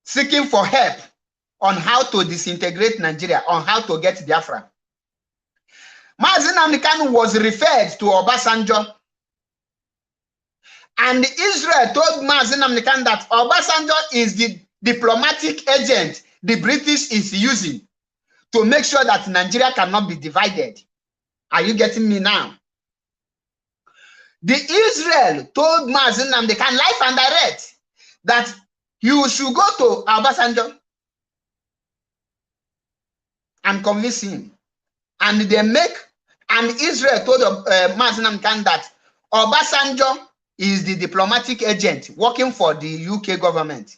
seeking for help on how to disintegrate Nigeria, on how to get Biafra. Mazi Nnamdi Kanu was referred to Obasanjo. And Israel told Mazi Nnamdi Kanu that Obasanjo is the diplomatic agent the British is using to make sure that Nigeria cannot be divided. Are you getting me now? The Israel told Mazi Nnamdi Kanu live and direct that you should go to Obasanjo and convince him. And Israel told Mazi Nnamdi Kanu that Obasanjo is the diplomatic agent working for the UK government.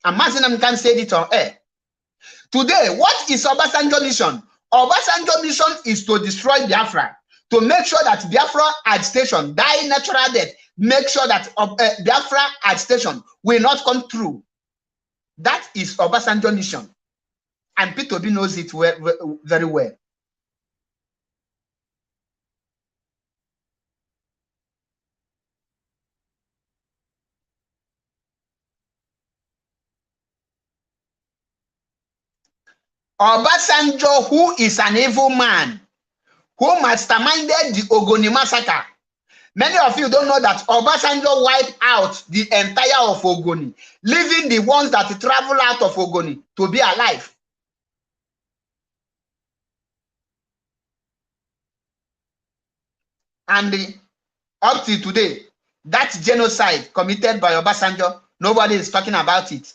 And Mazi Nnamdi Kanu said it on air. Today, what is Obasanjo's mission? Obasanjo's mission is to destroy Biafra, to make sure that Biafra agitation die natural death, make sure that Biafra agitation will not come true. That is Obasanjo's mission. And Peter Obi knows it very well. Obasanjo, who is an evil man, who masterminded the Ogoni massacre. Many of you don't know that Obasanjo wiped out the entire of Ogoni, leaving the ones that travel out of Ogoni to be alive. And up to today, that genocide committed by Obasanjo, nobody is talking about it.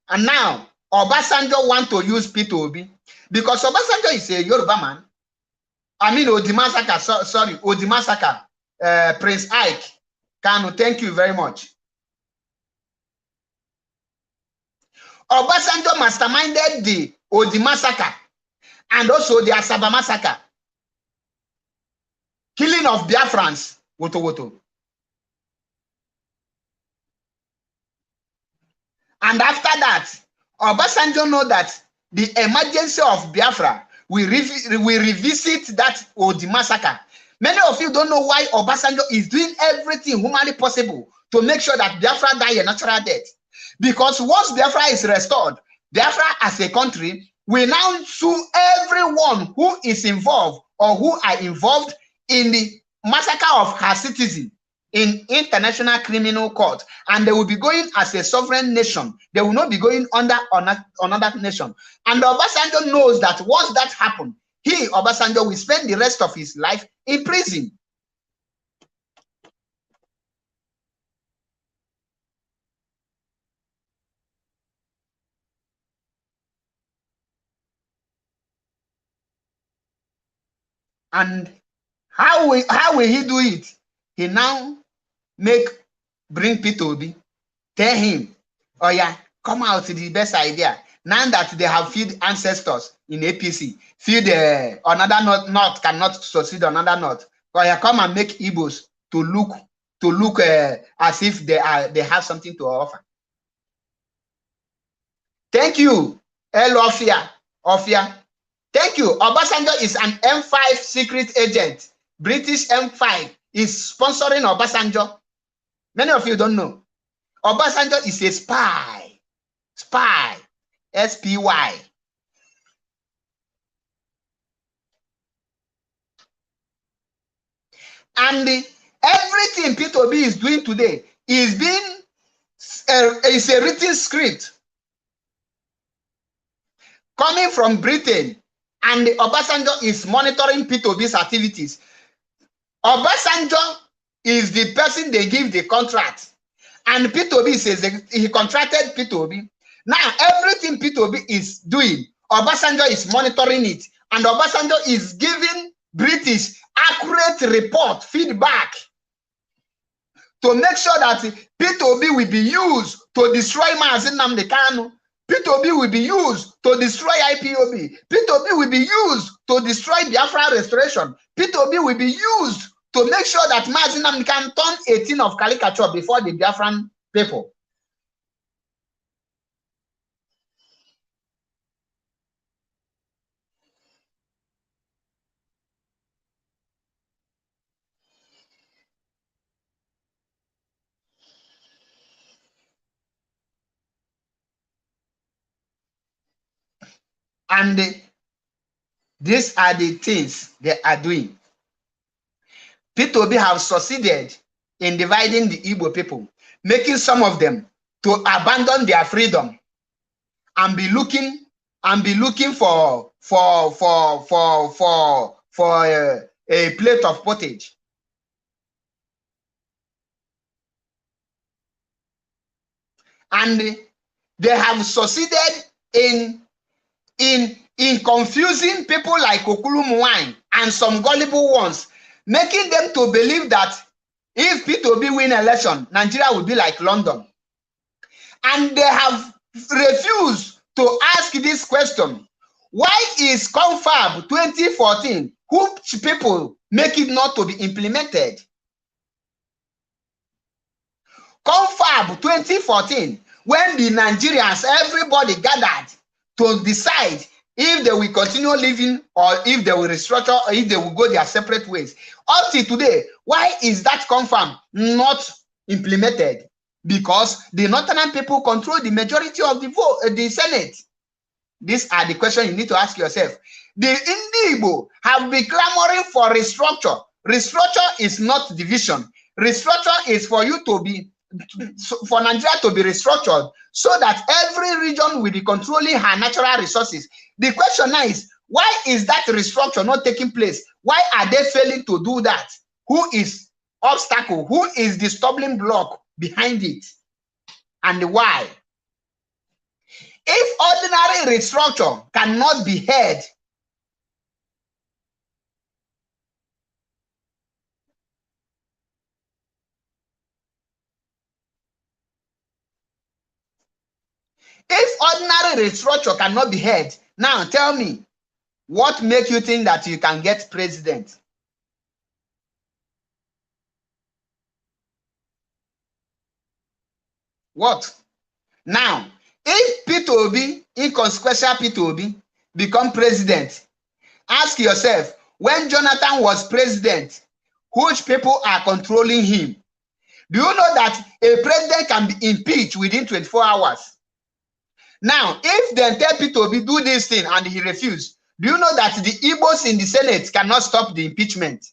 And now, Obasanjo want to use Peter Obi because Obasanjo is a Yoruba man. I mean, Odi massacre, sorry, Odi massacre, Prince Ike. Kanu, thank you very much. Obasanjo masterminded the Odi massacre and also the Asaba massacre. Killing of Biafrans, woto woto. And after that, Obasanjo know that the emergency of Biafra will revisit that Odi massacre. Many of you don't know why Obasanjo is doing everything humanly possible to make sure that Biafra die a natural death. Because once Biafra is restored, Biafra as a country will now sue everyone who is involved or who are involved in the massacre of her citizens in International Criminal Court, and they will be going as a sovereign nation. They will not be going under another nation. And Obasanjo knows that once that happens, he, Obasanjo, will spend the rest of his life in prison. And how will he do it? He now bring Peter Obi, tell him, oh yeah, come out with the best idea. Now that they have feed ancestors in APC, feed another north cannot succeed another north. Oh yeah, come and make Igbos to look as if they have something to offer. Thank you, El Ofia. Thank you. Obasanjo is an M5 secret agent. British M5 is sponsoring Obasanjo. Many of you don't know. Obasanjo is a spy. Spy. S-P-Y. And everything Peter Obi is doing today is a written script coming from Britain, and Obasanjo is monitoring Peter Obi's activities. Obasanjo is the person they give the contract, and Peter Obi says he contracted Peter Obi. Now everything Peter Obi is doing, Obasanjo is monitoring it, and Obasanjo is giving British accurate report, feedback, to make sure that Peter Obi will be used to destroy Mazi Nnamdi Kanu. Peter Obi will be used to destroy IPOB. Peter Obi will be used to destroy Biafra restoration. Peter Obi will be used to make sure that Mazi Nnamdi Kanu turn 18 of caricature before the Biafran people. And these are the things they are doing. Peter Obi have succeeded in dividing the Igbo people, making some of them to abandon their freedom and be looking for a plate of pottage. And they have succeeded in confusing people like Okulumuwine and some gullible ones, making them to believe that if Peter Obi win election, Nigeria will be like London. And they have refused to ask this question: Why is Confab 2014, who people make it not to be implemented? Confab 2014, when the Nigerians, everybody gathered to decide if they will continue living or if they will restructure or if they will go their separate ways. Up to today, why is that confirmed not implemented? Because the northern people control the majority of the vote, the Senate. These are the questions you need to ask yourself. The Igbo have been clamoring for restructure. Restructure is not division. Restructure is for you to be, for Nigeria to be restructured so that every region will be controlling her natural resources. The question now is, why is that restructure not taking place? Why are they failing to do that? Who is obstacle? Who is the stumbling block behind it? And why? If ordinary restructure cannot be heard, now tell me, what makes you think that you can get president? What? Now, if Peter Obi, inconsequential Peter Obi, become president, ask yourself, when Jonathan was president, which people are controlling him? Do you know that a president can be impeached within 24 hours? Now, if they tell Peter Obi do this thing and he refused, do you know that the Igbos in the Senate cannot stop the impeachment?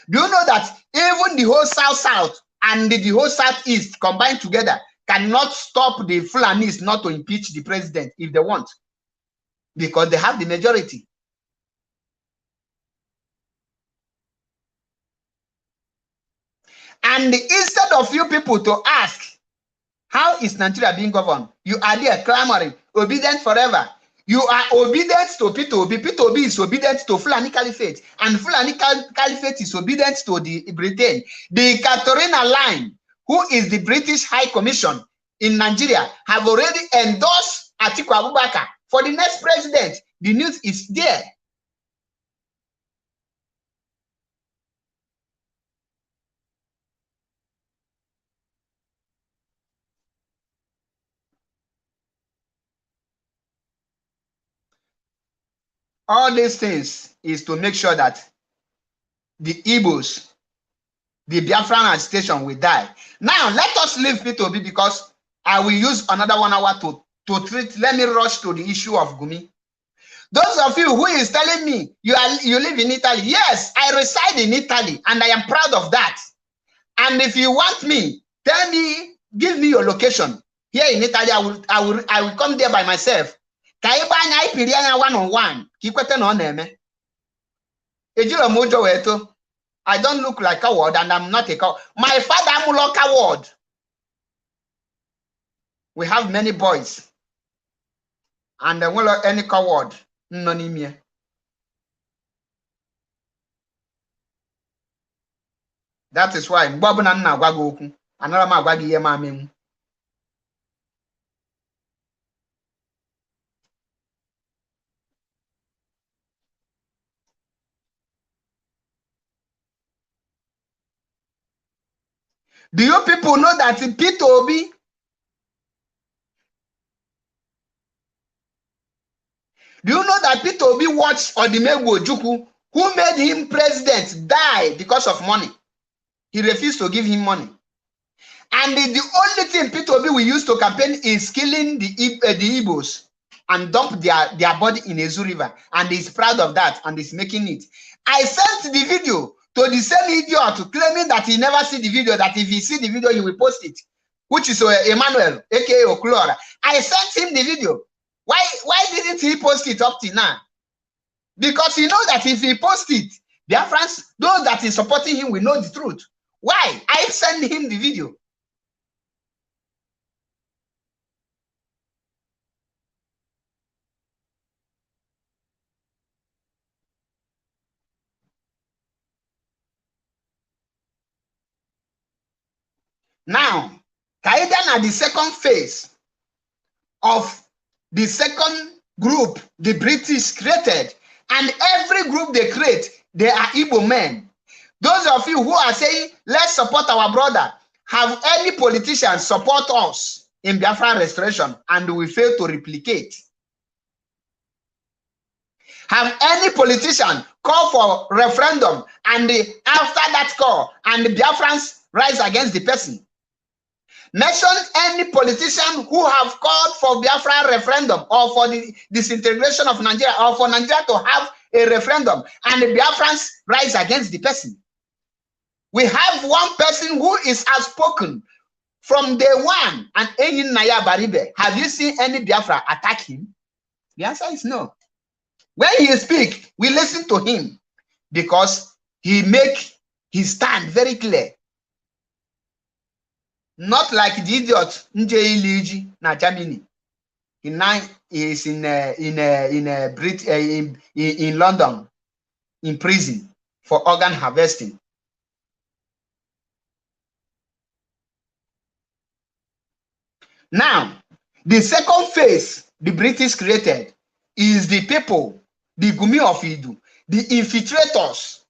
Do you know that even the whole South and the whole Southeast combined together cannot stop the Fulanis not to impeach the president if they want? Because they have the majority. And instead of you people to ask, how is Nigeria being governed? You are there clamoring, obedient forever. You are obedient to Peter Obi. Peter Obi is obedient to Fulani Caliphate, and Fulani Caliphate is obedient to the Britain. The Caterina line, who is the British High Commission in Nigeria, have already endorsed Atiku Abubakar for the next president. The news is there. All these things is to make sure that the Igbos, the Biafran agitation will die. Now, let us leave Peter Obi because I will use another 1 hour to treat. Let me rush to the issue of Gumi. Those of you who is telling me you live in Italy, yes, I reside in Italy and I am proud of that. And if you want me, tell me, give me your location. Here in Italy, I will come there by myself. One-on-one. I don't look like a coward and I'm not a coward. My father, I'm not a coward. We have many boys. And there won't any coward. That is why. Do you people know that Peter Obi watched Odimegwu Ojukwu, who made him president, die because of money? He refused to give him money. And the only thing Peter Obi will use to campaign is killing the Igbos and dump their body in Ezu River. And he's proud of that and he's making it. I sent the video to the same idiot claiming that he never see the video, that if he see the video, he will post it, which is Emmanuel, aka Oklora. I sent him the video. Why didn't he post it up till now? Because he knows that if he posts it, their friends, those that is supporting him will know the truth. Why? I sent him the video. Now, Kaidan at the second phase of the second group the British created, and every group they create, they are Igbo men. Those of you who are saying, let's support our brother, have any politician support us in Biafra restoration and we fail to replicate? Have any politician call for referendum and after that call and the Biafrans rise against the person? Mention any politician who have called for Biafra referendum or for the disintegration of Nigeria or for Nigeria to have a referendum and the Biafrans rise against the person. We have one person who is outspoken from day one, and Enyin Naya Baribe. Have you seen any Biafra attack him? The answer is no. When he speaks, we listen to him because he make his stand very clear. Not like the idiot Njei Liji na Germany. He now is in London in prison for organ harvesting. Now, the second phase the British created is the people, the Gumi of Idu, the infiltrators.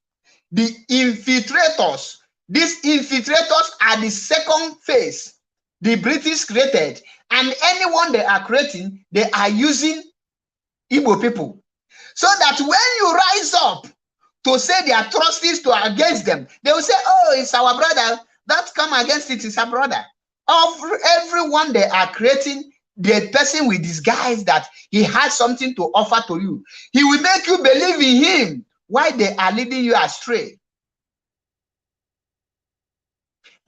The infiltrators. These infiltrators are the second phase the British created, and anyone they are creating, they are using Igbo people. So that when you rise up to say the atrocities to against them, they will say, oh, it's our brother. That come against it is our brother. Of everyone they are creating, the person will disguise that he has something to offer to you. He will make you believe in him while they are leading you astray.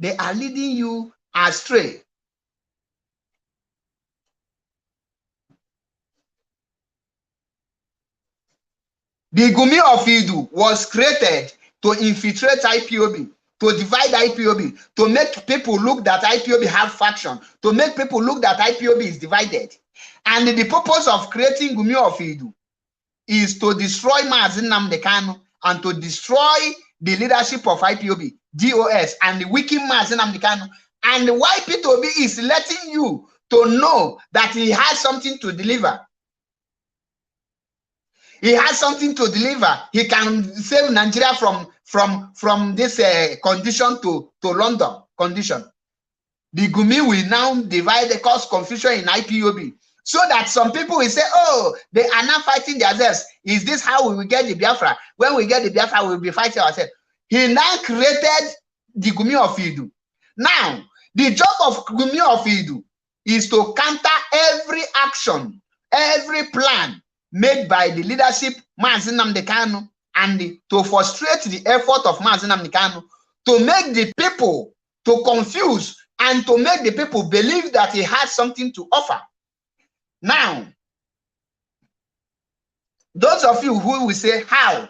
They are leading you astray. The Gumi of Idu was created to infiltrate IPOB, to divide IPOB, to make people look that IPOB have faction, to make people look that IPOB is divided. And the purpose of creating Gumi of Idu is to destroy Mazi Nnamdi Kanu and to destroy the leadership of IPOB, DOS, and weaken Mazi Nnamdi Kanu. And why P2B is letting you to know that he has something to deliver. He has something to deliver. He can save Nigeria from this condition to London condition. The Gumi will now divide the cause confusion in IPOB, so that some people will say, oh, they are now fighting themselves. Is this how we will get the Biafra? When we get the Biafra, we will be fighting ourselves. He now created the Gumi of Idu. Now, the job of Gumi of Idu is to counter every action, every plan made by the leadership, Mazi Nnamdi Kanu, and to frustrate the effort of Mazi Nnamdi Kanu, to make the people to confuse and to make the people believe that he has something to offer. Now, those of you who will say how,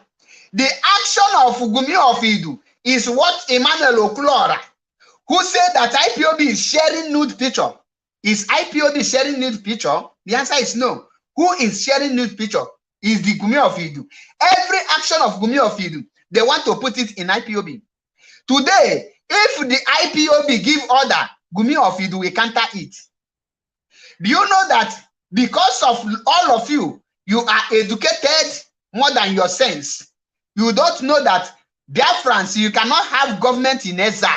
the action of Gumi of Idu is what Emmanuel Oklora, who said that IPOB is sharing nude picture. Is IPOB sharing nude picture? The answer is no. Who is sharing nude picture? Is the Gumi of Idu. Every action of Gumi of Idu, they want to put it in IPOB. Today, if the IPOB give order, Gumi of Idu will counter it. Do you know that because of all of you, you are educated more than your sense? You don't know that Biafrans, you cannot have government in exile.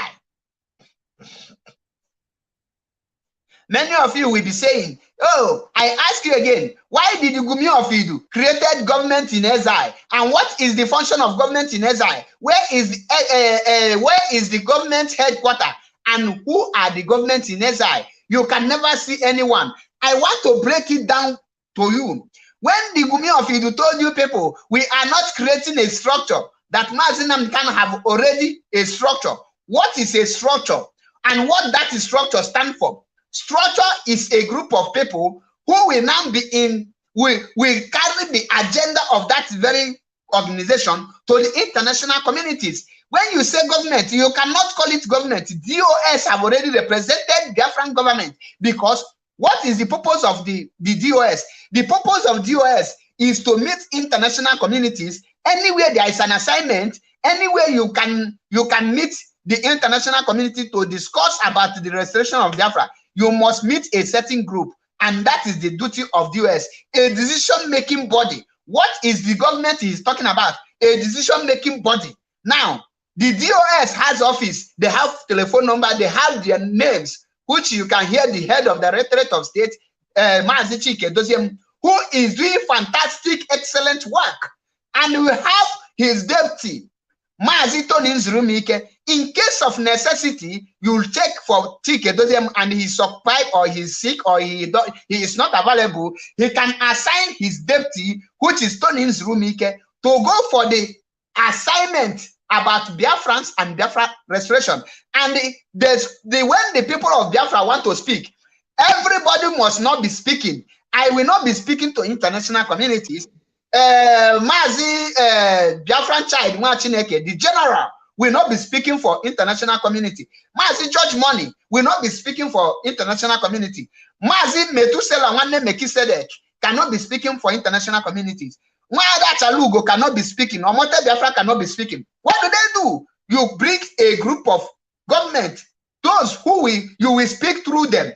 Many of you will be saying, oh, I ask you again, why did the Gumi of Idu created government in exile? And what is the function of government in exile? Where is the government headquarters? And who are the government in exile? You can never see anyone. I want to break it down to you. When the Gumi of Idu told you people, we are not creating a structure, that Mazi Nnamdi Kanu have already a structure. What is a structure? And what that structure stands for? Structure is a group of people who will now be in, will carry the agenda of that very organization to the international communities. When you say government, you cannot call it government. DOS have already represented Biafran government, because what is the purpose of the DOS? The purpose of DOS is to meet international communities. Anywhere there is an assignment, anywhere you can meet the international community to discuss about the restoration of Biafra, you must meet a certain group. and that is the duty of the US, a decision-making body. What is the government he is talking about? A decision-making body. Now, the DOS has office, they have telephone number, they have their names, which you can hear the head of the Directorate of State, Mazi Chike Doziem, who is doing fantastic, excellent work. And we have his deputy, Mazi Tony Nzurumike. In case of necessity, you'll check for Chike Doziem and he's occupied or he's sick or he is not available. He can assign his deputy, which is Tony Nzurumike, to go for the assignment about Biafrans and Biafra restoration. And when the people of Biafra want to speak, everybody must not be speaking. I will not be speaking to international communities. Mazi Biafran child, the general, will not be speaking for international community. Mazi George Money will not be speaking for international community. Mazi Metusela Wanne Mekisedek cannot be speaking for international communities. Mwada Chalugo cannot be speaking. Omote Biafra cannot be speaking. What do? You bring a group of government, those who you will speak through them,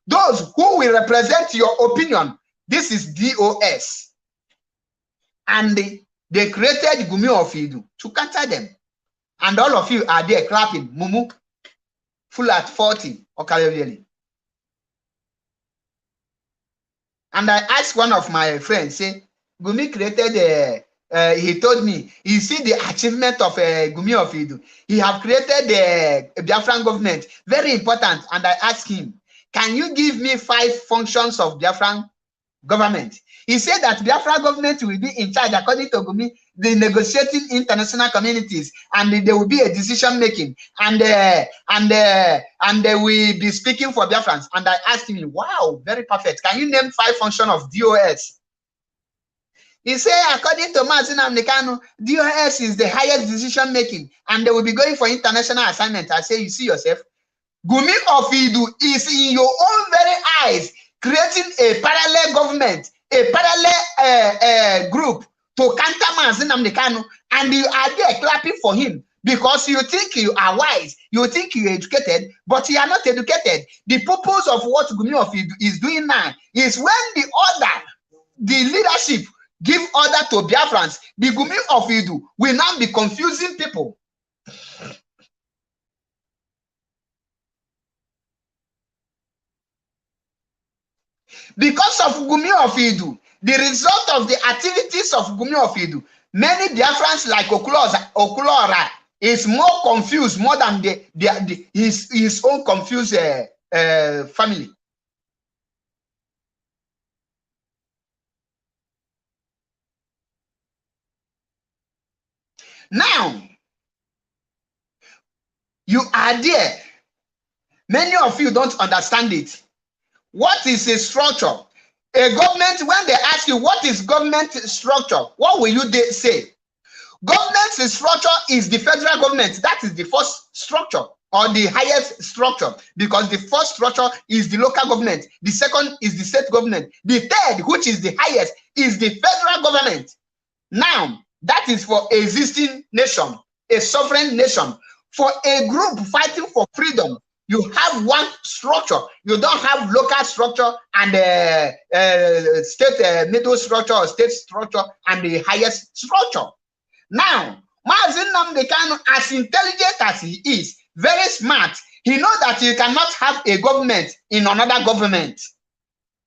those who will represent your opinion. This is DOS. And they created Gumi of Idu to counter them. And all of you are there clapping. Mumu, full at 40. Okay. And I asked one of my friends, say, Gumi created, he told me, you see the achievement of Gumi of Idu. He have created the Biafran government. Very important. And I asked him, can you give me 5 functions of Biafran government? He said that Biafra government will be in charge, according to Gumi, the negotiating international communities, and there will be a decision making, and they will be speaking for Biafrans. And I asked him, wow, very perfect. Can you name 5 functions of DOS? He said, according to Mazin Amnikano, DOS is the highest decision making, and they will be going for international assignment. I say, you see yourself, Gumi of Idu is in your own very eyes creating a parallel government, a parallel group to counter Mazin Amnikano, and you are there clapping for him because you think you are wise, you think you are educated, but you are not educated. The purpose of what Gumi of Idu is doing now is when the leadership give order to Biafrans, the Gumi of Idu will now be confusing people. Because of Gumi of Idu, the result of the activities of Gumi of Idu, many Biafrans like Okulora is more confused more than his own confused family. Now, you are there. Many of you don't understand it. What is a structure? A government, when they ask you what is government structure, what will you say? Government structure is the federal government. That is the first structure or the highest structure, because the first structure is the local government. The second is the state government. The third, which is the highest, is the federal government. Now, that is for existing nation, a sovereign nation. For a group fighting for freedom, you have one structure. You don't have local structure and state middle structure or state structure and the highest structure. Now, Mazin Nnamdi Kanu, as intelligent as he is, very smart, he knows that you cannot have a government in another government.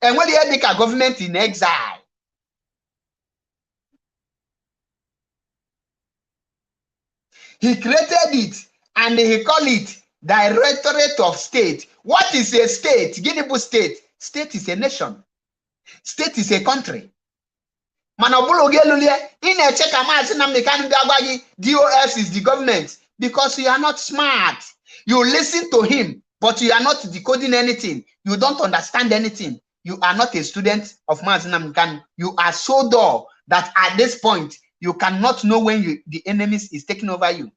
And when you make a government in exile, he created it and he called it Directorate of State. What is a state? Guinea-Bissau state. State is a nation. State is a country. DOS is the government because you are not smart. You listen to him, but you are not decoding anything. You don't understand anything. You are not a student of Mazin Nnamdi. You are so dull that at this point, you cannot know when the enemy is taking over you.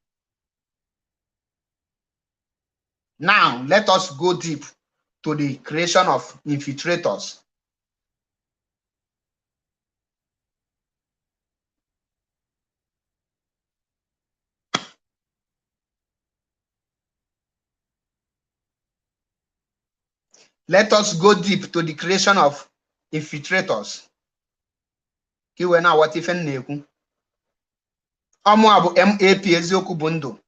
Now, let us go deep to the creation of infiltrators. Let us go deep to the creation of infiltrators. Kiwe na what if na-ekwu. Ọmụ bụ MAP Eziokwu bụ ndụ.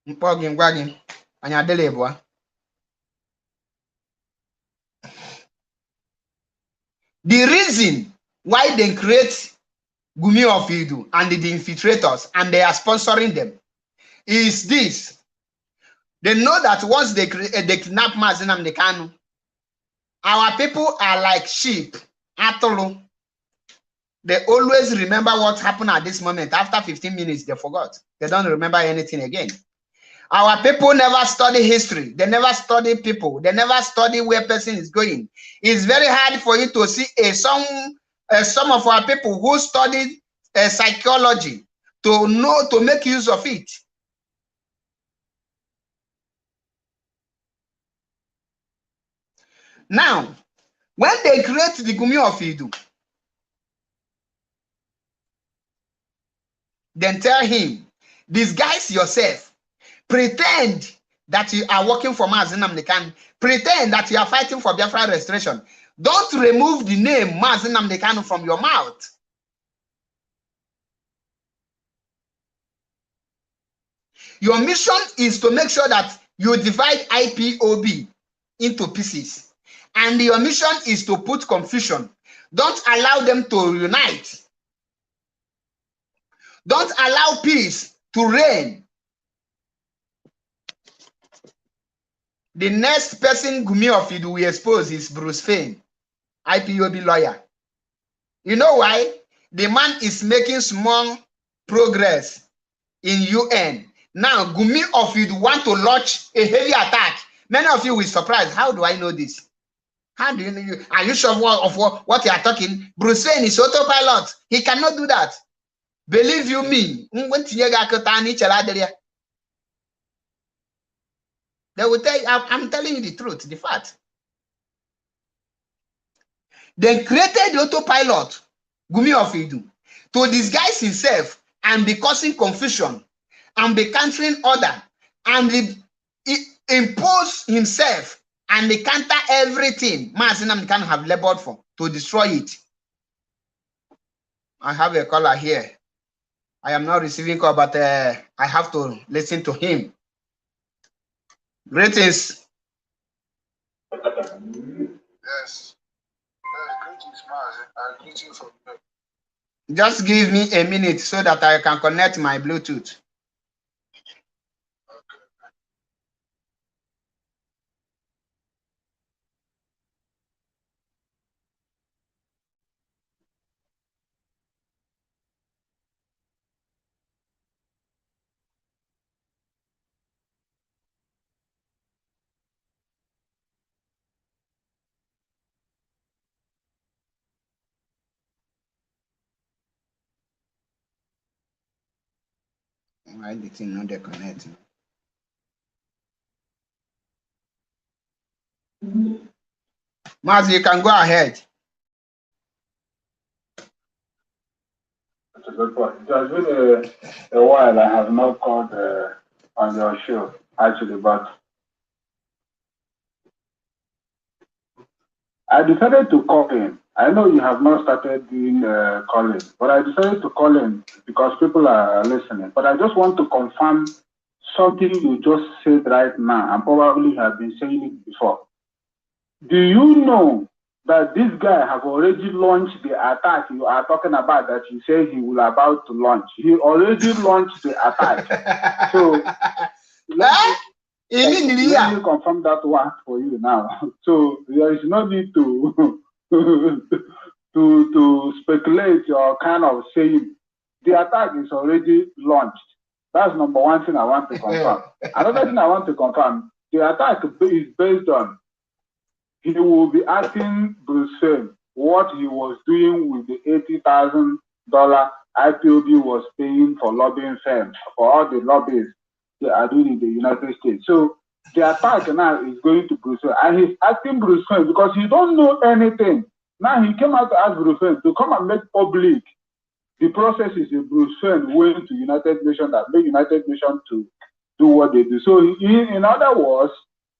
Mkpọ gị ngwa gị anyị adịla ịbụa. The reason why they create Gumi of Idu and the infiltrators and they are sponsoring them is this. They know that once they kidnap Mazi Nnamdi Kanu, our people are like sheep. Atolo. They always remember what happened at this moment. After 15 minutes, they forgot. They don't remember anything again. Our people never study history. They never study people. They never study where person is going. It's very hard for you to see some of our people who studied psychology to know to make use of it. Now, when they create the Gumi of Idu, then tell him, disguise yourself. Pretend that you are working for Mazi Nnamdi Kanu. Pretend that you are fighting for Biafra restoration. Don't remove the name Mazi Nnamdi Kanu from your mouth. Your mission is to make sure that you divide IPOB into pieces. And your mission is to put confusion. Don't allow them to unite. Don't allow peace to reign. The next person Gumi of Idu we expose is Bruce Fein, IPOB lawyer. You know why? The man is making small progress in UN. Now Gumi of Idu want to launch a heavy attack. Many of you will be surprised. How do I know this? How do you know? Are you sure of what you are talking? Bruce Fein is autopilot. He cannot do that. Believe you me. They will tell you, I'm telling you the truth, the fact. They created the autopilot, Gumi of Idu, to disguise himself and be causing confusion and be countering order and impose himself and they counter everything Mazi Nnamdi Kanu have labored for to destroy it. I have a caller here. I am not receiving call, but I have to listen to him. Greetings. Yes. Greetings, Mazi. I greet you from here. Just give me a minute so that I can connect my Bluetooth. Why the thing not connect? Mazi, you can go ahead. That's a good point. It has been a while I have not called on your show, actually, but I decided to call in. I know you have not started doing calling, but I decided to call in because people are listening. But I just want to confirm something you just said right now, and probably have been saying it before. Do you know that this guy have already launched the attack you are talking about that you say he will about to launch? He already launched the attack. So let me confirm that one for you now. So there is no need to to speculate or kind of saying the attack is already launched. That's number one thing I want to confirm. Another thing I want to confirm, the attack is based on he will be asking Bruce Fein what he was doing with the $80,000 IPOB was paying for lobbying firms, for all the lobbies they are doing in the United States. So the attack now is going to Bruce Fein, and he's asking Bruce Fein because he don't know anything Now he came out to ask Bruce Wayne to come and make public the processes Bruce Wayne went to United Nations that made United Nations to do what they do. So in other words,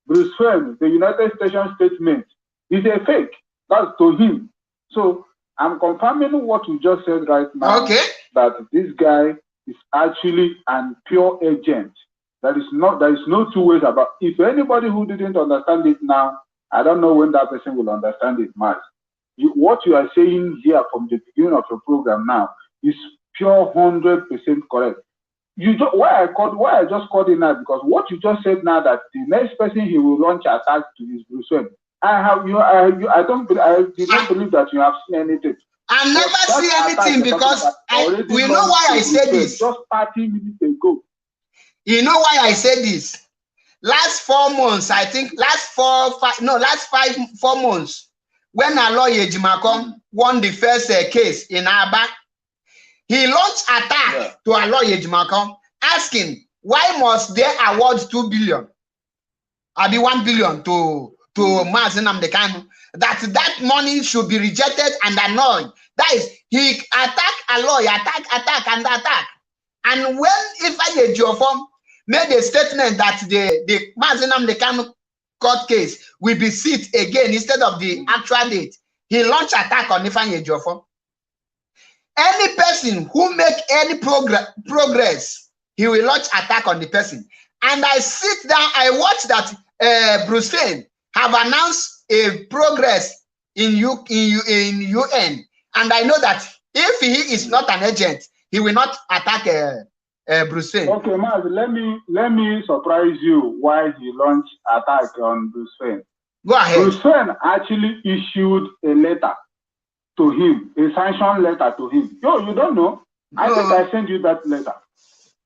Bruce Wayne, the United Nations statement is a fake. That's to him. So I'm confirming what you just said right now. Okay. That this guy is actually an pure agent. There is no two ways about it. If anybody who didn't understand it now, I don't know when that person will understand it much. What you are saying here from the beginning of your program now is pure 100% correct. Why I just called it now, because what you just said now, that the next person he will launch attack to is Bruce Wayne. I did not believe that you have seen anything. I never see anything, because we know why I said this. Just 30 minutes ago. You know why I said this? Last 4 months, I think, last 4 months, when Aloy Ejimakor won the first case in Aba, he launched attack to Aloy Ejimakor, asking, why must they award 2 billion? Abi 1 billion to Mazen Amdekano? That money should be rejected and annoyed. That is, he attacked Aloy, attack. And when Ifeanyi Ejiofor made a statement that the Mazen Amdekano court case will be sit again instead of the actual date, he launched attack on Ifeanyi Ejiofor. Any person who make any progress, he will launch attack on the person. And I sit down, I watch that Bruce Wayne have announced a progress in UN, and I know that if he is not an agent, he will not attack Bruce Wayne. Okay, Maz, let me surprise you why he launched attack on Bruce Wayne. Go ahead. Bruce Wayne actually issued a letter to him, a sanction letter to him. You don't know? I think I sent you that letter.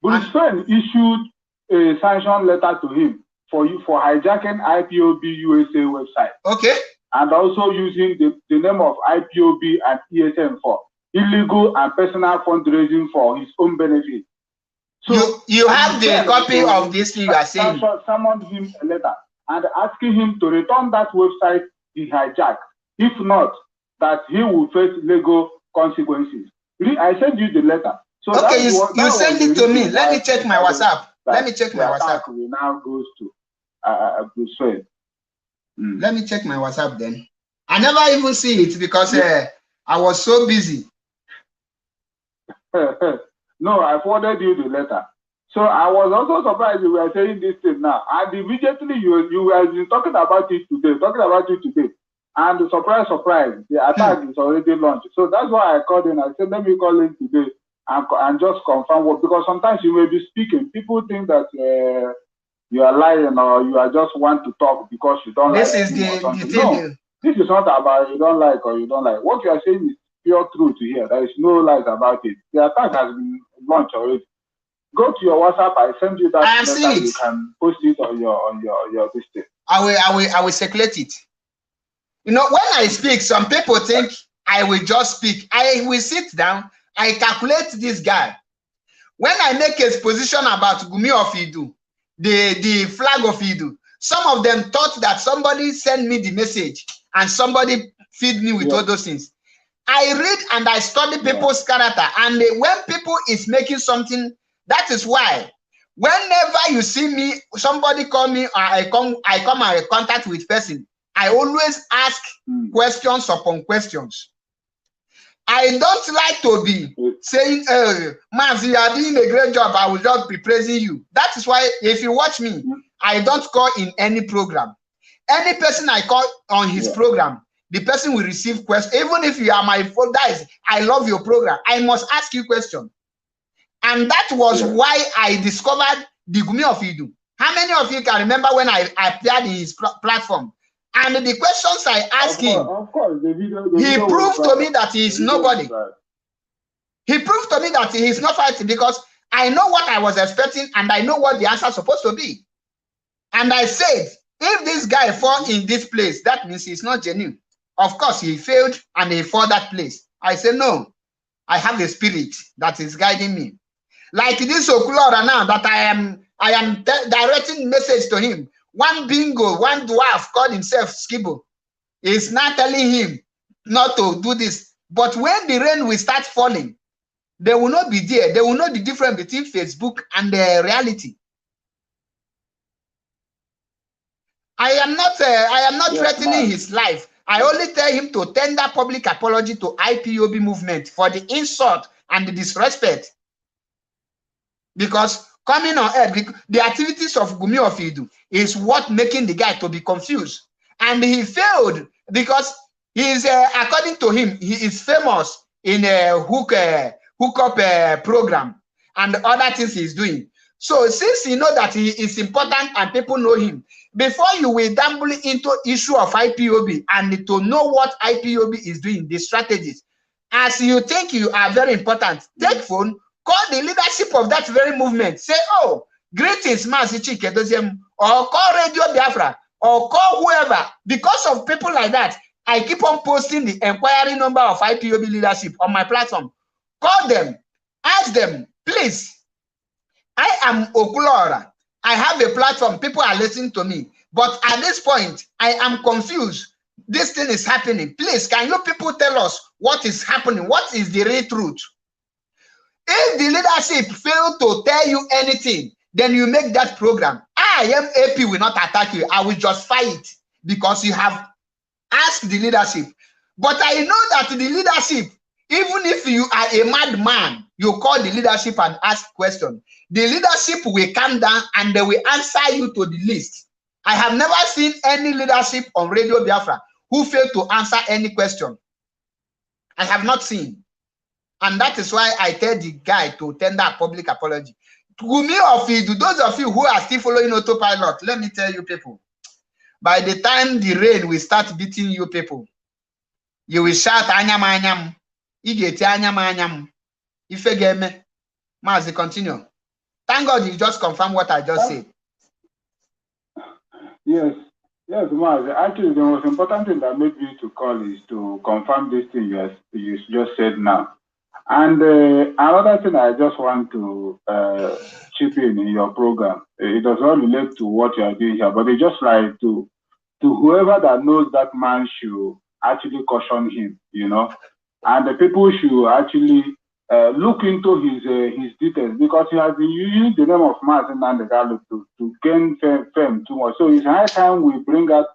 Bruce Wayne issued a sanction letter to him for hijacking IPOB USA website. Okay. And also using the name of IPOB and ESM for illegal and personal fundraising for his own benefit. So you have the copy of this thing you are saying. Summoned him a letter and asking him to return that website he hijacked. If not, that he will face legal consequences. I sent you the letter. So okay, you send it to me. Let me check my WhatsApp. Let me check my WhatsApp. We now goes to Bruce Wayne. Let me check my WhatsApp then. I never even see it because I was so busy. No, I forwarded you the letter. So I was also surprised you were saying this thing now. And immediately you were talking about it today. And surprise, the attack is already launched. So that's why I called in. I said, let me call in today and just confirm what, because sometimes you may be speaking. People think that you are lying or you are just want to talk because you don't this like is the thing. No, this is not about you don't like or you don't like. What you are saying is pure truth here. There is no lies about it. The attack has been launched already. Go to your WhatsApp. I send you that. I have seen it. You can post it on your system. I will circulate it. You know, when I speak, some people think I will just speak. I will sit down. I calculate this guy. When I make a exposition about Gumi of Idu, the flag of Idu, some of them thought that somebody sent me the message and somebody feed me with all those things. I read and I study people's character, and when people is making something, that is why whenever you see me, somebody call me, or I come and contact with person, I always ask questions upon questions. I don't like to be saying, Maz, you are doing a great job, I will just be praising you. That is why if you watch me, I don't call in any program. Any person I call on his program, the person will receive questions. Even if you are my phone, guys, I love your program. I must ask you questions. And that was why I discovered the Gumi of Idu. How many of you can remember when I appeared in his platform? And the questions I asked him, he proved to me that he is nobody. He proved to me that he is not fighting because I know what I was expecting and I know what the answer is supposed to be. And I said, if this guy fall in this place, that means he's not genuine. Of course, he failed and he fell that place. I said, no, I have the spirit that is guiding me. Like this Okulora now that I am directing message to him. One bingo, one dwarf called himself Skibo is not telling him, not to do this. But when the rain will start falling, they will not be there. They will know the difference between Facebook and the reality. I am not threatening his life. I only tell him to tender public apology to IPOB movement for the insult and the disrespect. Because coming on air, the activities of Gumi Ofidu is what making the guy to be confused. And he failed because he is, according to him, he is famous in a hookup program and other things he's doing. So since you know that he is important and people know him, before you will dabble into issue of IPOB and to know what IPOB is doing, the strategies, as you think you are very important, take phone, call the leadership of that very movement. Say, oh, greetings, Mazi Chike Doziem, or call Radio Biafra, or call whoever. Because of people like that, I keep on posting the inquiry number of IPOB leadership on my platform. Call them, ask them, please. I am Okulora. I have a platform. People are listening to me. But at this point, I am confused. This thing is happening. Please, can you people tell us what is happening? What is the real truth? If the leadership fail to tell you anything, then you make that program. I am AP will not attack you. I will just fight because you have asked the leadership. But I know that the leadership, even if you are a madman, you call the leadership and ask questions. The leadership will come down and they will answer you to the list. I have never seen any leadership on Radio Biafra who failed to answer any question. I have not seen. And that is why I tell the guy to tender a public apology. Gumi Ofidu, those of you who are still following autopilot, let me tell you people, by the time the rain will start beating you people, you will shout, Anyam, Anyam, Igeti, Anyam, Anyam. If you get me, Mazi, continue. Thank God you just confirmed what I just said. Yes, Mazi. Actually, the most important thing that made me to call is to confirm this thing you just said now. And another thing I just want to chip in your program, it does not relate to what you are doing here, but it's just like to whoever that knows that man should actually caution him, you know, and the people should actually look into his details, because he has been using the name of Martin Nandegalo to gain fame too much. So it's high time we bring out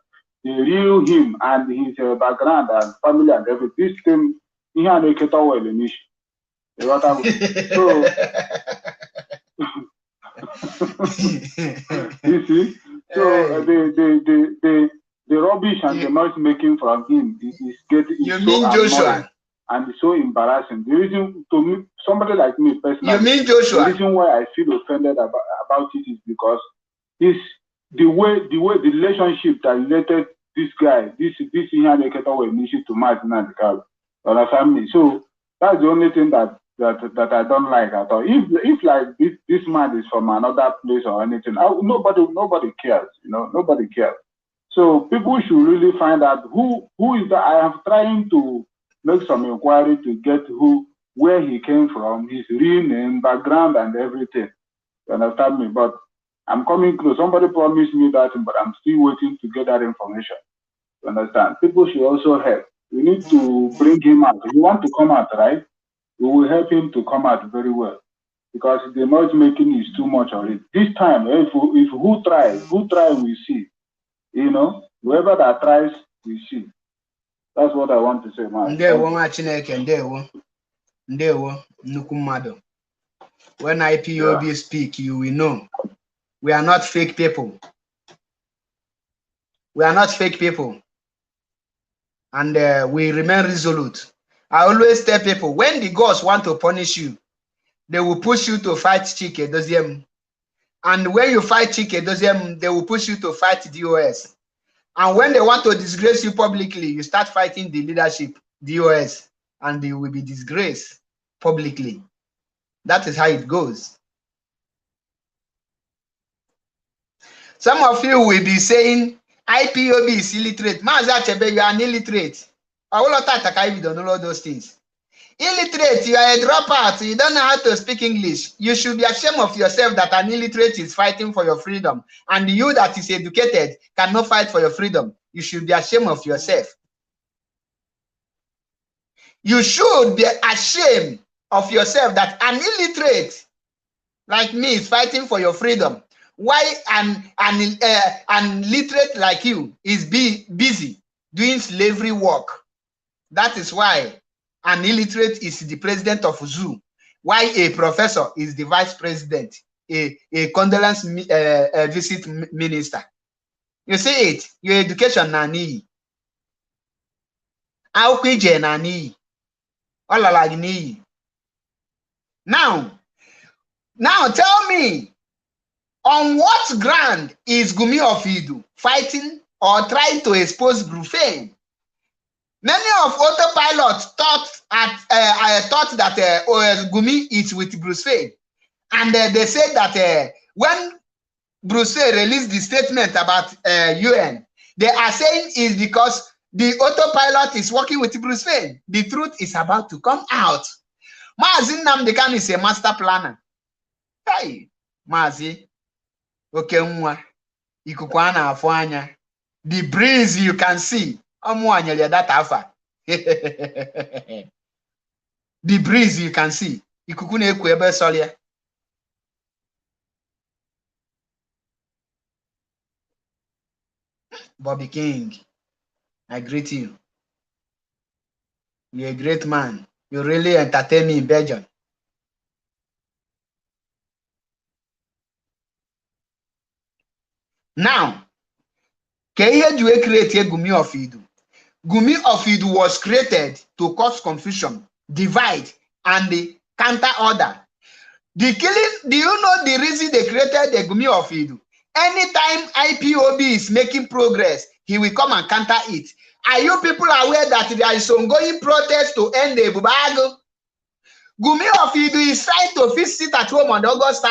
the real him and his background and family and everything. This thing, he had a kettle in the so you see, so the rubbish and the noise making from him is getting. You so mean Joshua? And it's so embarrassing. The reason, to me, somebody like me personally, you mean Joshua? The reason why I feel offended about it is because it's the way the relationship that related this guy, this to Martin and the Cal, understand me? So that's the only thing that I don't like at all. If like this man is from another place or anything, nobody cares, you know, nobody cares. So people should really find out who is that. I am trying to make some inquiry to get where he came from, his real name, background, and everything. You understand me? But I'm coming close. Somebody promised me that, but I'm still waiting to get that information. You understand? People should also help. We need to bring him out. If you want to come out, right? We will help him to come out very well, because the noise making is too much on it. This time, if who try, we see. You know, whoever that tries, we see. That's what I want to say, man. When IPOB speak, you will know. We are not fake people. We are not fake people. And we remain resolute. I always tell people, when the gods want to punish you, they will push you to fight Chike Doziem. And when you fight Chike Doziem, they will push you to fight DOS. And when they want to disgrace you publicly, you start fighting the leadership, DOS, and you will be disgraced publicly. That is how it goes. Some of you will be saying, IPOB is illiterate. Mazachebe, you are an illiterate. I will not attack you don't know all those things. Illiterate, you are a dropout. You don't know how to speak English. You should be ashamed of yourself that an illiterate is fighting for your freedom. And you that is educated cannot fight for your freedom. You should be ashamed of yourself. You should be ashamed of yourself that an illiterate like me is fighting for your freedom. Why an illiterate like you is busy doing slavery work? That is why an illiterate is the president of zoo. Why a professor is the vice president, a condolence visit minister. You see it, your education na n'iyi. Akwụkwọ ije na n'iyi. Ọlala gị n'iyi. Now tell me, on what ground is Gumi of Idu fighting or trying to expose Brufane? Many of autopilots thought that Gumi is with Brufane, and they said that when Brufane released the statement about UN, they are saying is because the autopilot is working with Brufane. The truth is about to come out. Mazi Nnamdi Kanu is a master planner. Hey, Mazi, okay, ikuku na-afụ anya. The breeze you can see. That alpha. The breeze you can see. Ikuku na-ekwu ebe solia. Bobby King, I greet you. You're a great man. You really entertain me in Belgium. Now, can you create a Gumi of Idu? Gumi of Idu was created to cause confusion, divide, and the counter order. The killing, do you know the reason they created the Gumi of Idu? Anytime IPOB is making progress, he will come and counter it. Are you people aware that there is ongoing protest to end the Bubago? Gumi of Idu is trying to sit at home on August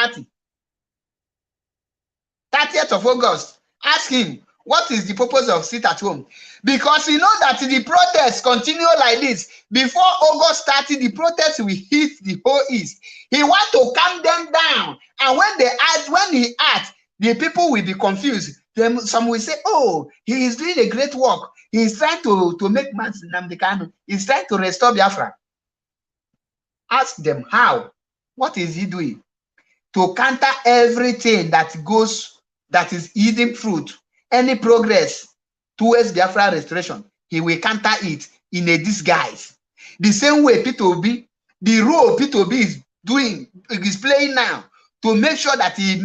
30th of August. Ask him, what is the purpose of sit at home? Because you know that the protests continue like this. Before August 30, the protests will hit the whole East. He wants to calm them down. And when he acts, the people will be confused. Then some will say, oh, he is doing a great work. He is trying to make Nnamdi Kanu. He's trying to restore Biafra. Ask them how. What is he doing? To counter everything that is eating fruit, any progress towards Biafra restoration, he will counter it in a disguise. The same way P2B, the role P2B is playing now, to make sure that he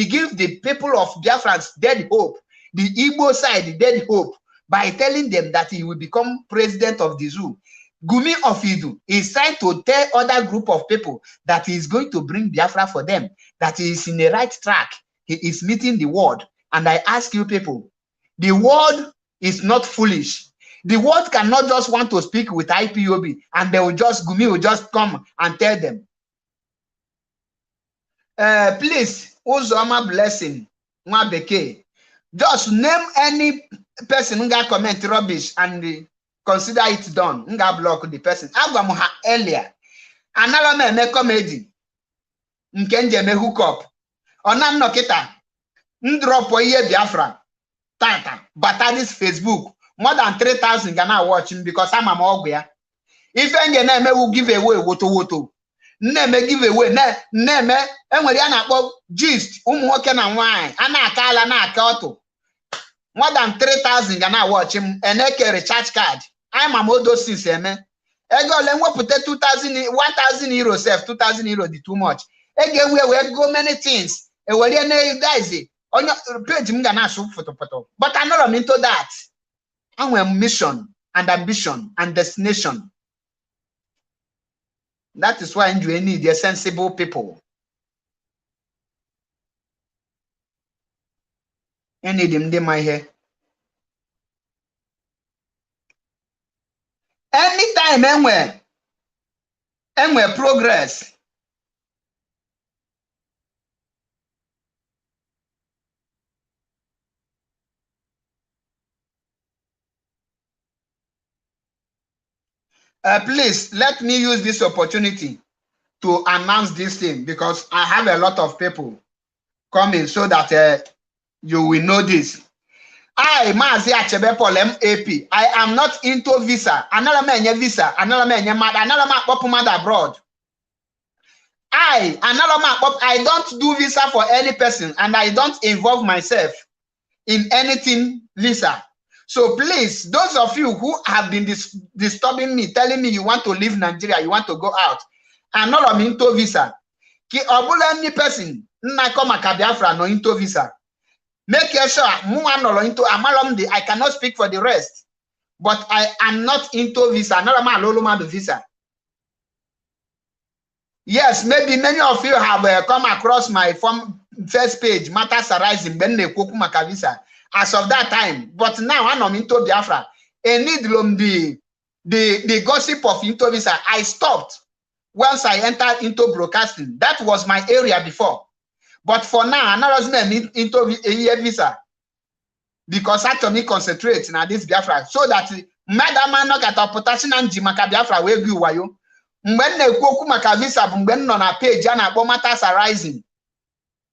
gives the people of Biafrans dead hope, the Igbo side dead hope, by telling them that he will become president of the zoo. Gumi of Idu is trying to tell other group of people that he is going to bring Biafra for them, that he is in the right track. He is meeting the world. And I ask you people, the world is not foolish. The world cannot just want to speak with IPOB and Gumi will just come and tell them. Please, Uzoma Blessing, Mwabeke, just name any person who got comment rubbish and consider it done. Nga block the person. Agwamuha earlier. Another man make comedy. Nkenje me hook up. Onam no kita. Ndrop ye Biafra. Tata. But at this Facebook, more than 3,000 Ghana watching because I'm a mogwea. If any name will give away woto. Name give away. Name enwere ya na-akpọ gist ụmụ nwoke na nwanyị a na-akala na-aka more than 3,000 Ghana watch him eneke recharge card. I'm a modo since eme. Ego le nwepụta 1,000 euros sef 2,000 euros dị too much. Ege we go many things. E were na guys onye page m ga na-asụ photo. But I'm not into that. I'm a mission and ambition and destination. That is why you need the sensible people. I need them in my hair. Anytime, anywhere progress. Please let me use this opportunity to announce this thing because I have a lot of people coming so that you will know this. I, Mazi Achebe Paul MAP, I am not into visa. Another man visa, another man mad, another man pop mad abroad. I don't do visa for any person, and I don't involve myself in anything visa. So please, those of you who have been disturbing me, telling me you want to leave Nigeria, you want to go out, and not I'm into visa. Ki obula any person na come Biafra no into visa. Make sure I cannot speak for the rest, but I am not into visa. Not visa. Yes, maybe many of you have come across my first page, Matters Arising, visa. As of that time, but now I'm into Biafra. I need the gossip of into visa. I stopped once I entered into broadcasting. That was my area before. But for now, I'm not into a year visa because I have to concentrate on this Biafra so that Madam no get potassium and Jimaka Biafra will be wayo. When they go maka visa, when on a page and a Matters Arising,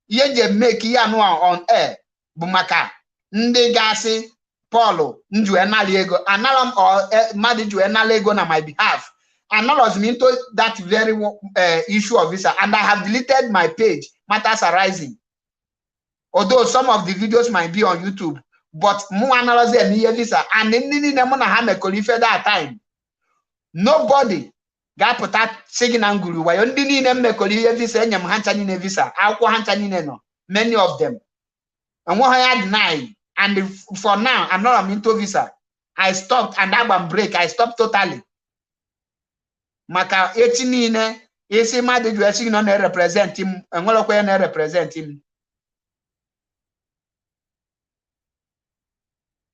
ye make ya no on air, Bumaka, Ndegasi, Paulo, Njuenalego, Analam or Madijuenalego on my behalf. And I was into that very issue of visa, and I have deleted my page, Matters Arising. Although some of the videos might be on YouTube, but visa and that time. Nobody got put that signal guru. Why only visa? Many of them. And what I had 9. And for now, I'm not into visa. I stopped and I break. I stopped totally. Maka 18 ese madu ju no na represent him enwelo kwa na represent him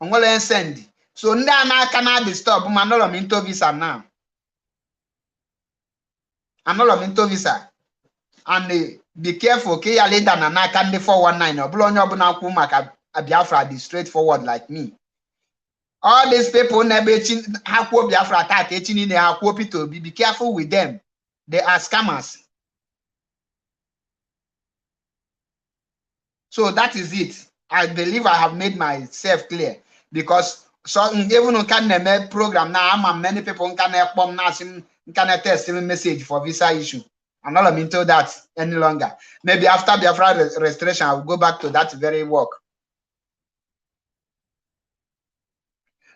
onwelo send so ndị anaka na disturb manolo m into visa now anolo m into visa and be careful ke ya leader na naka ndị 419 obula onye obuna kwu maka Biafra be straightforward like me. All these people never hakwo Biafra attack echinine hakwo Peter be careful with them. They are scammers. So that is it. I believe I have made myself clear because so even on can program now, many people can test message for visa issue. I'm not into that any longer. Maybe after Biafra restoration, I will go back to that very work.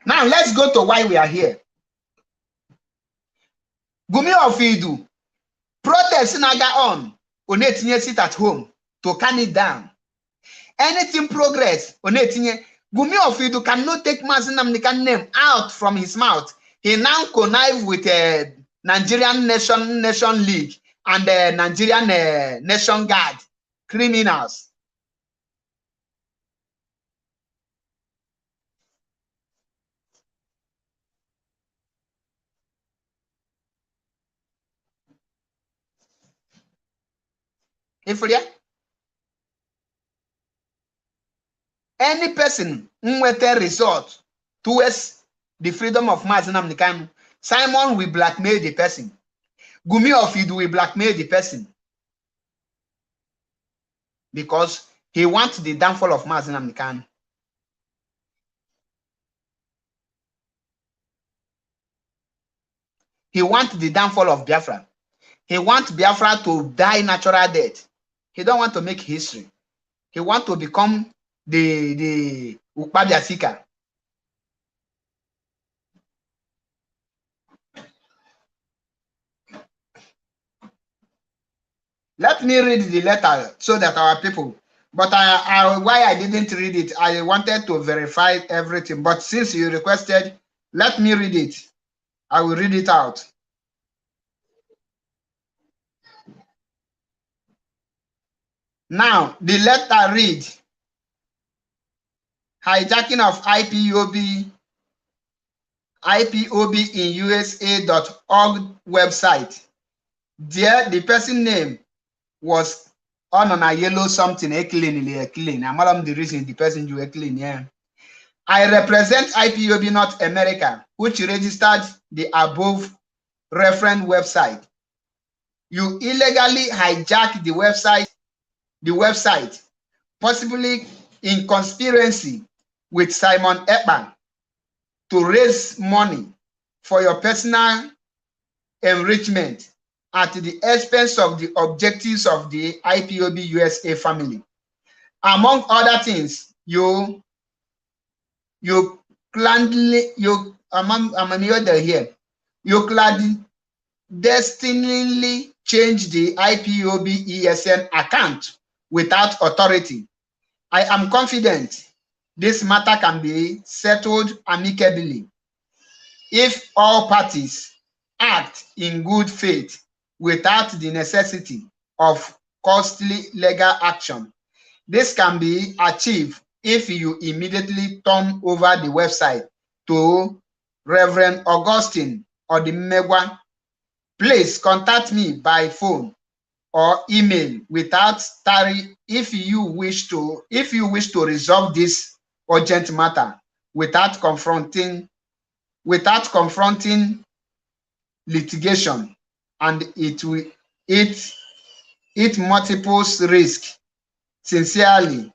Now let's go to why we are here. Gumi Ofidu. Protest naga on. Onetinye sit at home to calm it down. Anything progress. Onetinye. Gumi Ofidu cannot take Mazinamnikan name out from his mouth. He now connive with Nigerian Nation League and the Nigerian Nation Guard criminals. Any person with a resort towards the freedom of Mazinamnikan, Simon will blackmail the person. Gumi Ofidu will blackmail the person because he wants the downfall of Mazinamnikan. He wants the downfall of Biafra. He wants Biafra to die natural death. He don't want to make history. He wants to become the Ukpabia seeker. Let me read the letter so that our people, but why I didn't read it, I wanted to verify everything. But since you requested, let me read it. I will read it out. Now, the letter reads, hijacking of IPOB in USA.org website. There, the person name was on a yellow something, a clean. I'm the reason the person you clean, yeah. I represent IPOB North America, which registered the above reference website. You illegally hijacked the website, possibly in conspiracy with Simon Ekpan to raise money for your personal enrichment at the expense of the objectives of the IPOB USA family. Among other things, you clandestinely change the IPOB ESN account without authority. I am confident this matter can be settled amicably if all parties act in good faith without the necessity of costly legal action. This can be achieved if you immediately turn over the website to Reverend Augustine Odimegwa. Please contact me by phone or email without tarry if you wish to resolve this urgent matter without confronting litigation, and it multiples risk. Sincerely,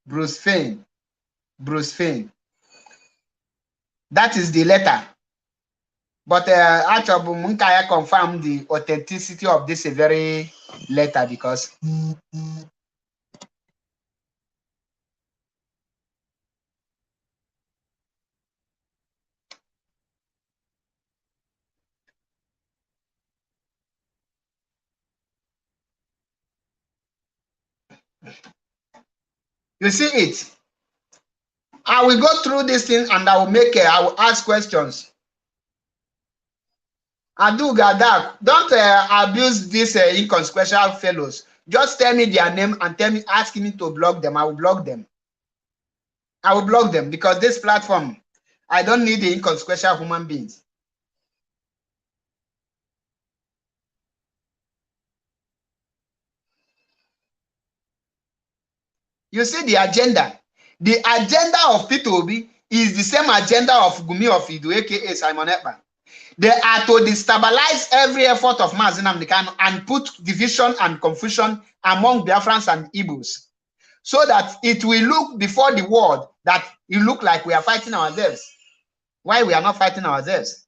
Bruce Fain. That is the letter. But actually, I confirm the authenticity of this very letter because you see it. I will go through this thing and I will ask questions. Aduga, don't abuse these inconsequential fellows. Just tell me their name and ask me to block them. I will block them. I will block them because this platform, I don't need the inconsequential human beings. You see the agenda. The agenda of P2B is the same agenda of Gumi of Idu, aka Simon Ekpan. They are to destabilize every effort of Mazi Nnamdi Kanu and put division and confusion among Biafrans and Igbos, so that it will look before the world that it look like we are fighting ourselves. Why we are not fighting ourselves?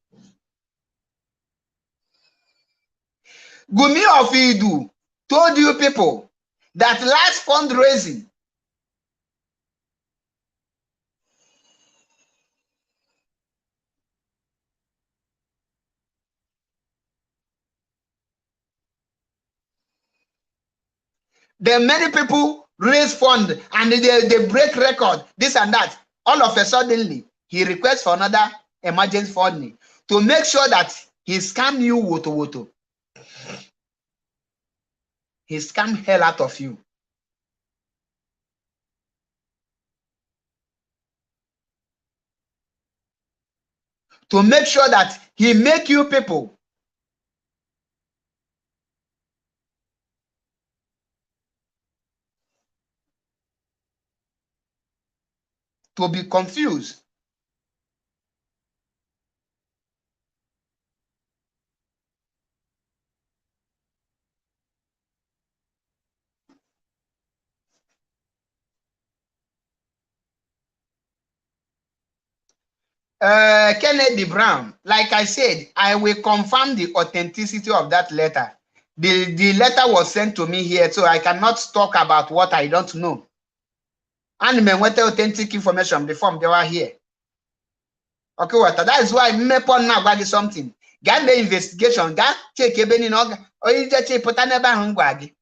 Gumi of Idu told you people that last fundraising, then many people raise fund and they break record, this and that. All of a sudden, he requests for another emergency funding to make sure that he scam you woto. He scam hell out of you. To make sure that he make you people to be confused. Kennedy Brown, like I said, I will confirm the authenticity of that letter. The letter was sent to me here, so I cannot talk about what I don't know. And I want authentic information before they were here. Okay, what? That is why I may put now something. Get the investigation. Get check even in order. Or you just check put never hungry.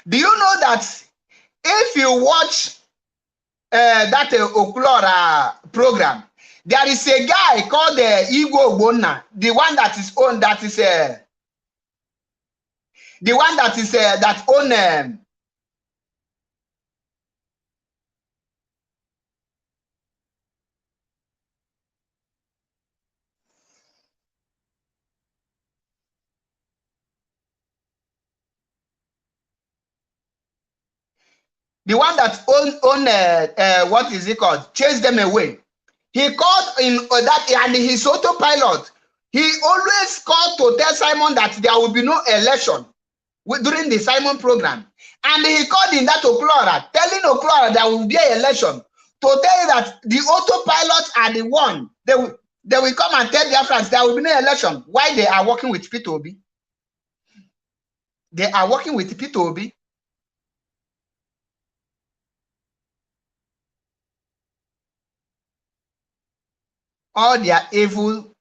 Do you know that if you watch that Oklora program, there is a guy called Igbo Bona, the one that is owned, that is the one that is that own the one that own what is it called? Chase them away. He called in that, and his autopilot. He always called to tell Simon that there will be no election. during the Simon program. And he called in that Oklora, telling Oklora there will be an election, to tell you that the autopilots are the one. They will come and tell their friends there will be no election. Why they are working with Peter Obi? They are working with Peter Obi. All their evil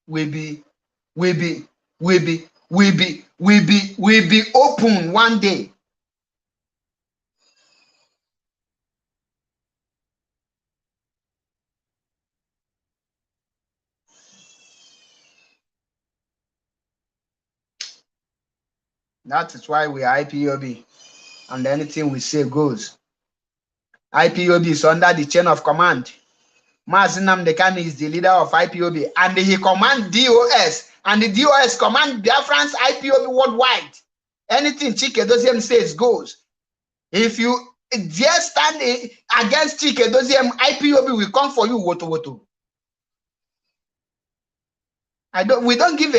will be open one day. That is why we are IPOB, and anything we say goes. IPOB is under the chain of command. Mazi Nnamdi Kanu is the leader of IPOB, and he commands DOS, and the DOS command Biafrans IPOB worldwide. Anything Chike Doziem says goes. If you dare stand against Chike Doziem, IPOB will come for you, woto. We don't give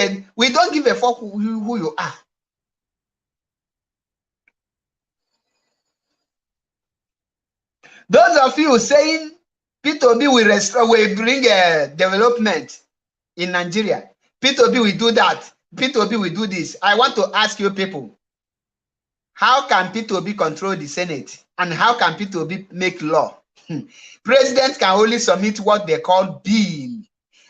a fuck who you are. Those of you saying Peter Obi will bring development in Nigeria, Peter Obi will do that, Peter Obi will do this. I want to ask you people, how can Peter Obi control the Senate? And how can Peter Obi make law? President can only submit what they call bill.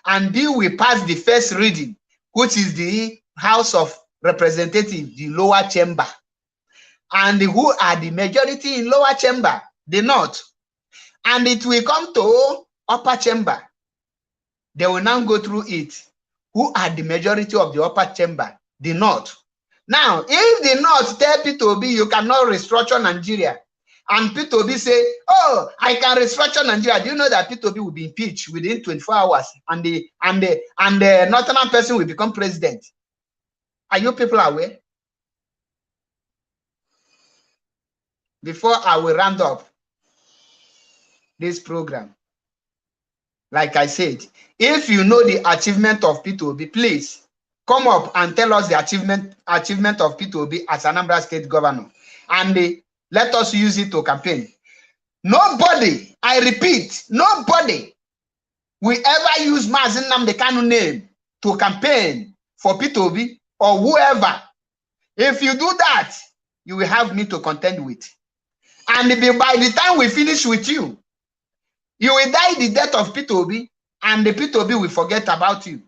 And bill will pass the first reading, which is the House of Representatives, the lower chamber. And who are the majority in lower chamber? The North. And it will come to upper chamber. They will now go through it. Who are the majority of the upper chamber? The North. Now, if the North tell Peter Obi you cannot restructure Nigeria, and Peter Obi say, oh, I can restructure Nigeria, do you know that Peter Obi will be impeached within 24 hours and the northern person will become president? Are you people aware? Before I will round up this program, like I said, if you know the achievement of Peter Obi, please come up and tell us the achievement of Peter Obi as Anambra State Governor, and let us use it to campaign. Nobody, I repeat, nobody will ever use Mazi Nnamdi Kanu name to campaign for Peter Obi or whoever. If you do that, you will have me to contend with. And by the time we finish with you, you will die the death of Peter Obi, and the Peter Obi will forget about you.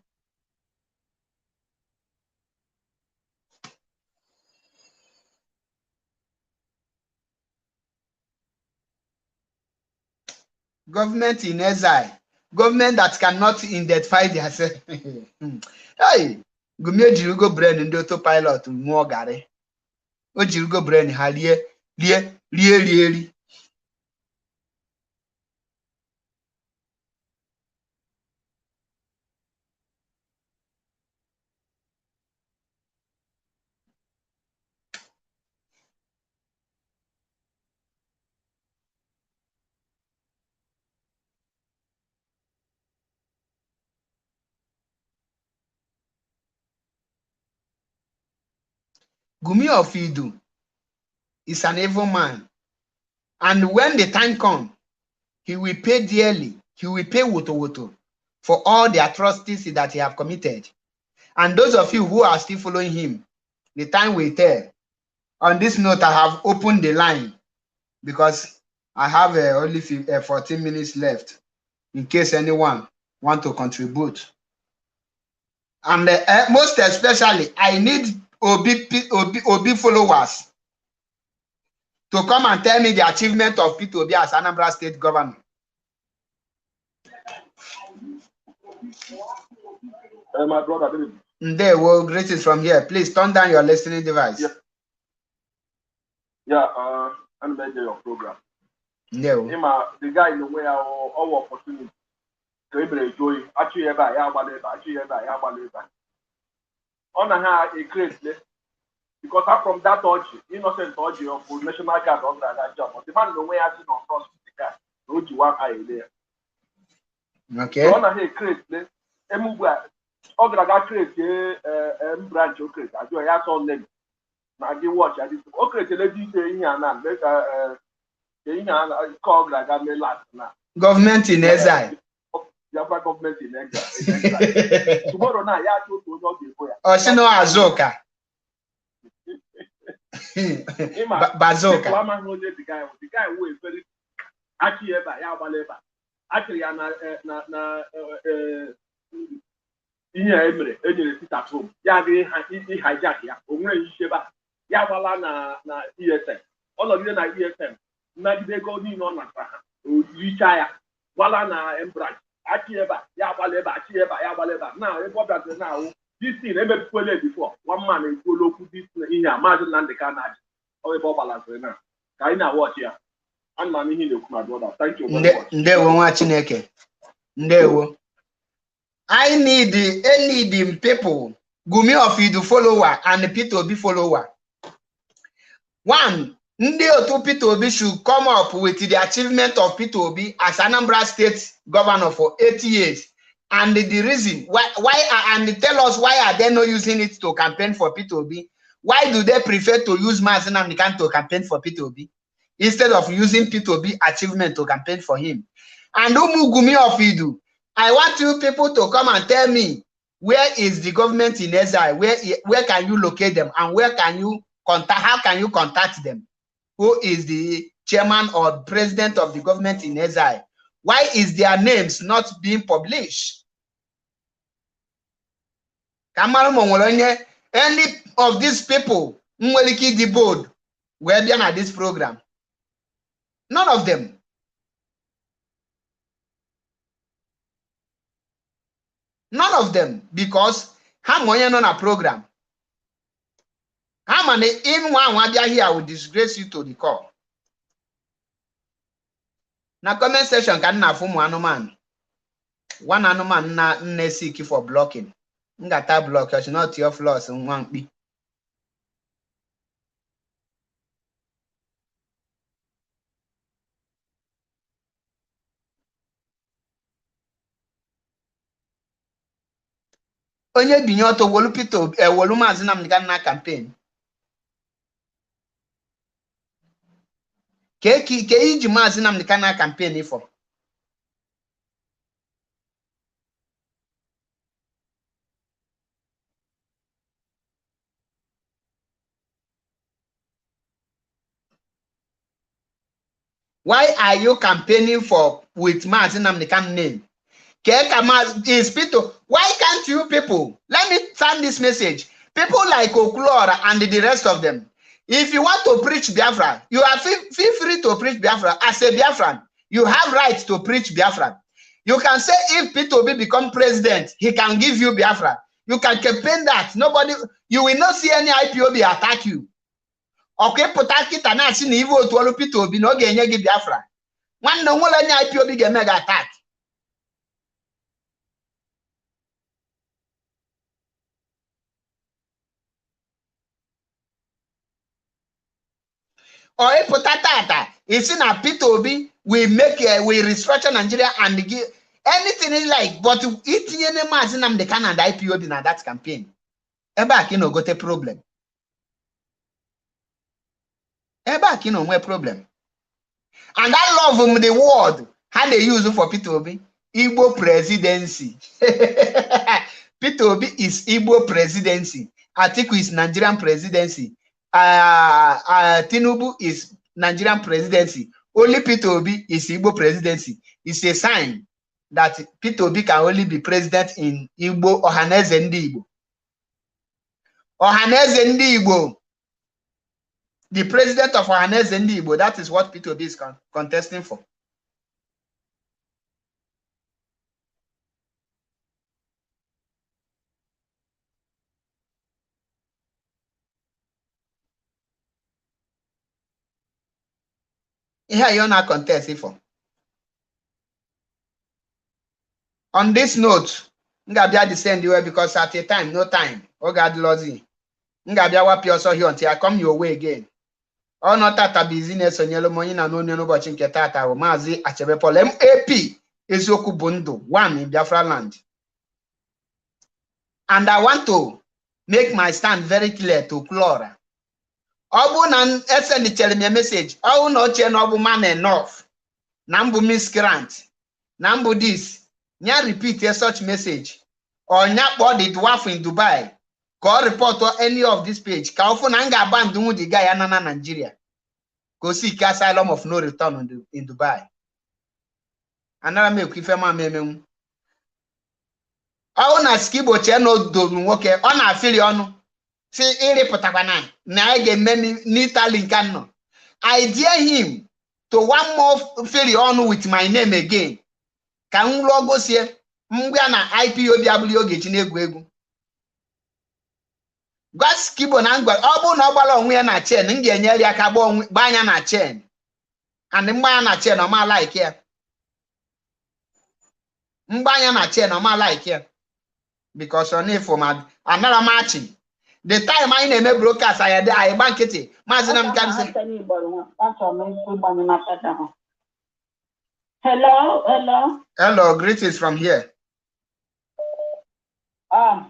Government in exile, government that cannot identify themselves. Hey, Gumi Ojirugo brain in the autopilot more gare. Ojirugo brain ha lie. Gumi of Idu is an evil man. And when the time comes, he will pay dearly. He will pay woto for all the atrocities that he have committed. And those of you who are still following him, the time will tell. On this note, I have opened the line because I have only 14 minutes left in case anyone want to contribute. And most especially, I need Obi followers to come and tell me the achievement of Peter Obi as Anambra State Governor. My brother, There, well, greetings from here. Please turn down your listening device. Yeah, and make your program. No. The guy in the way our opportunity to enjoy. Actually, on a great because I'm from that orgy, innocent orgy of National Guard on that job. But the man in the way I see on cross the guy, no you want I there. Okay. On a great all that create branch of create. I do a name. na gị watch ya this o kretele dị ike ihe a na mee ka ihe a call ga me last na government in exile Biafra government in exile tomorrow na ya to onye ọ ga-ebo ya Oshino Azoka Bazoka the guy who is very actually ya gbaleba actually ya na ihe emere enyere sit at home ya ga hijack ya o nwere isheba ya gbala na ESM ọlọgide na ESM nnagide ego niile ọ natara ha richa ya gbala na embrach achịeba ya gbaleba achịeba ya gbaleba na ebe ọ bịaziri na ahụ this thing emebikwele before one man ekwuola okwu this ihe a maazị Nnamdị Kanaji ọ ebe ọ gbalaziri na ka anyị na-watch ya ana m ihe na-ekwu na brother thank you very much ndewo nwa Chineke ndewo I need people Gumi of Idu follower and Peter Obi follower. One, ndị otu Peter Obi should come up with the achievement of Peter Obi as Anambra State governor for 8 years and the reason why and tell us why are they not using it to campaign for Peter Obi? Why do they prefer to use Mazi Nnamdi Kanu to campaign for Peter Obi instead of using Peter Obi achievement to campaign for him? And Gumi of Idu, I want you people to come and tell me where is the government in exile? Where can you locate them and where can you contact? How can you contact them? Who is the chairman or president of the government in exile? Why is their names not being published? Any of these people the board were being at this program? None of them. None of them, because how money on a program. How many in one here will disgrace you to the core. Now comment section can na from one man. One man na seek for blocking. Ngata block is not your flaws and one be. Onye binyoto wolu pito wolu Mazi Nnamdi Kanu na campaign. Ke iji Mazi Nnamdi Kanu na campaign ifo. Why are you campaigning with Mazi Nnamdi Kanu name? Is Peter, why can't you people, let me send this message, people like Okulora and the rest of them, if you want to preach Biafra, you are feel free to preach Biafra. As a Biafran, you have right to preach Biafra. You can say if Peter Obi become president, he can give you Biafra. You can campaign that. Nobody, you will not see any IPOB attack you. Okay, Potakita na si na ivo to Peter Obi no ga-enye gị Biafra. Nwanne nwere any IPOB ga-eme gị attack. Or a potata, it's in a Peter Obi, we restructure Nigeria and give anything is like, but eating any Mazi Nnamdi Kanu and IPOB in that campaign. Eba kino got a problem. Eba kino no problem. And I love the word how they use for Peter Obi, Igbo presidency. Peter Obi is Igbo presidency. Atiku is Nigerian presidency. Tinubu is Nigerian presidency. Only Peter Obi is Igbo presidency. It's a sign that Peter Obi can only be president in Igbo Ohaneze Ndi Igbo. Ohaneze Ndi Igbo. The president of Ohaneze Ndi Igbo. That is what Peter Obi is contesting for. Here you're not contesting for. On this note, Ngabia descend you because at a time, no time. Oh God, Lord, Ngabia wapi also here until I come your way again. Oh, not that business on yellow money and no watching Ketata or Mazi Achebepol MAP Eziokwu Bundo, one in Biafraland. And I want to make my stand very clear to Clora. Obu na send the message. Oh no, obu man enough. Nambu miscreant. Nambu this. Nya repeat such message. Or nya body dwarf in Dubai. Call report or any of this page. Ka ofu na nga abandon the guy anana Nigeria. Go seek asylum of no return in Dubai. Another me kwifema meme. Ọ na skibo che no do nwoke ọ na afili ọnụ si ịrịpụtakwana na I ga-eme n'Italy nke nọ. I dare him to one more fili ọnụ with my name again. Ka m lụọ gosie mgbe na IPOBW oge ji na-egwu egwu. Gwa skibo na ngwa ọ bụ na ọ gbara onwe ya na chain m ga-enyere ya ka gba anya na chain. And mgba ya na chain ọ ma like ya. Mgba anya na chain ọ ma like ya. Because on if another matching. The time I name broadcast I bank it. Mazinam can say hello, greetings from here. My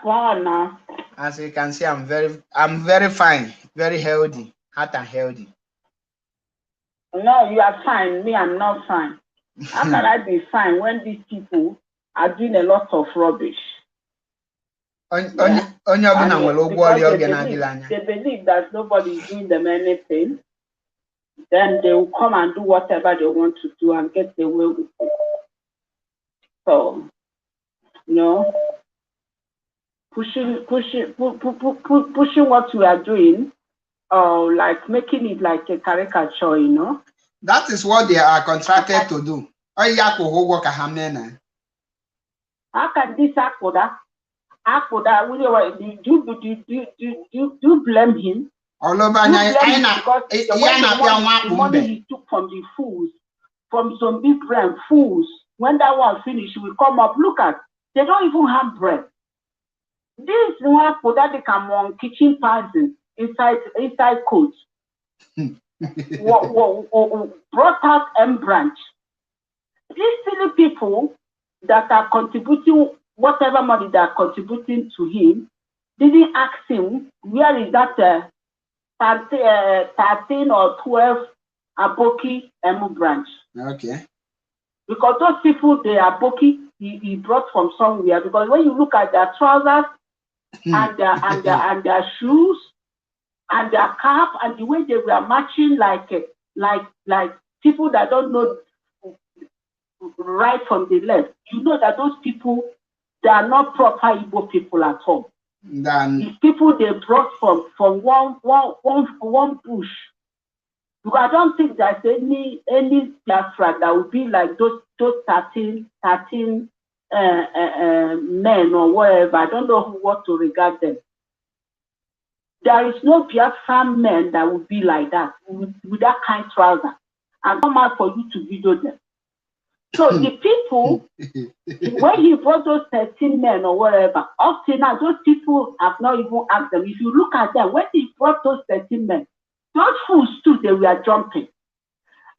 partner. As you can see, I'm very fine, very healthy, heart and healthy. No, you are fine. Me, I'm not fine. How can I be fine when these people are doing a lot of rubbish? They believe that nobody is doing them anything. Then they will come and do whatever they want to do and get away with it. So, you know, pushing what we are doing, like making it like a caricature, you know. That is what they are contracted to do. How can this Akoda, do blame him? Because the money he took from the fools, from some big brand fools, when that one finished, will come up. Look at, they don't even have bread. This one put that they come on kitchen pads inside coats. Brought out M branch. These silly people that are contributing whatever money they are contributing to him didn't ask him where is that 13 or 12 Aboki M branch. Okay. Because those people, they are Aboki, he brought from somewhere. Because when you look at their trousers and their shoes and their cap and the way they were matching like people that don't know right from the left, you know that those people, they are not proper Igbo people at all. These people they brought from one bush. Because I don't think there's any Biafra that would be like those 13 men or whatever. I don't know what to regard them. There is no Biafra men that would be like that with that kind of trouser and come out for you to video them. So the people, when he brought those 13 men or whatever, up to now, those people have not even asked them. If you look at them, when he brought those 13 men, those fools too, they were jumping.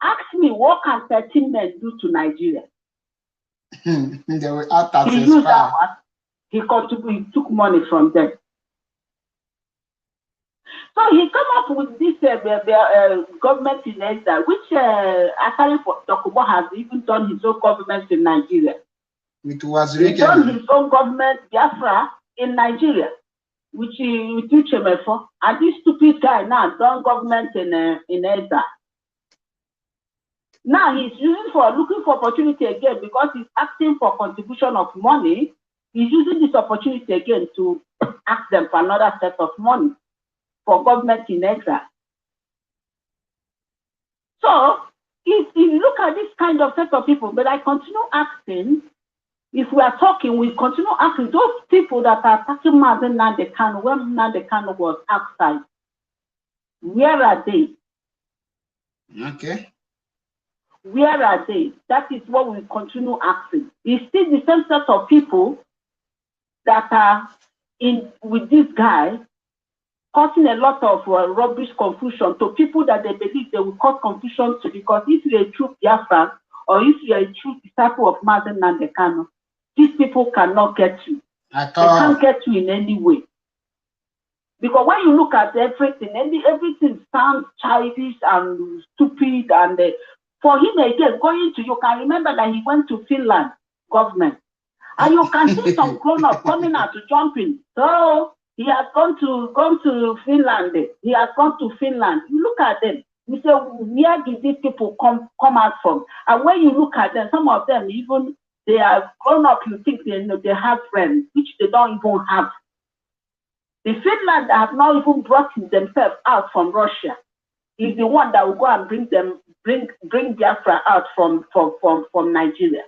Ask me, what can 13 men do to Nigeria? They were out as he used that one. He took money from them. So he come up with this government in exile, which Asari Dokubo has even done his own government in Nigeria. It was he done his own government, Biafra, in Nigeria, which Uchemefo, and this stupid guy now done government in exile. Now he's looking for opportunity again because he's asking for contribution of money. He's using this opportunity again to ask them for another set of money for government in exile. So, if you look at this kind of set of people, but I continue asking, if we are talking, we continue asking those people that are attacking Mazen Nandekano, when Nandekano was outside, where are they? Okay. Where are they? That is what we continue asking. It's still the same set of people that are in with this guy, causing a lot of rubbish confusion to people that they believe they will cause confusion to, because if you're a true Biafran or if you're a true disciple of Mazen Nandekano, these people cannot get you. They can't get you in any way. Because when you look at everything, everything sounds childish and stupid. And for him again, going to, you can remember that he went to Finland government. And you can see some grown-up coming out to jumping. So he has gone to Finland. He has gone to Finland. You look at them. You say, where did these people come out from? And when you look at them, some of them even, they are grown up, you think they have friends, which they don't even have. The Finland have not even brought themselves out from Russia. Is the one that will go and bring Biafra out from Nigeria.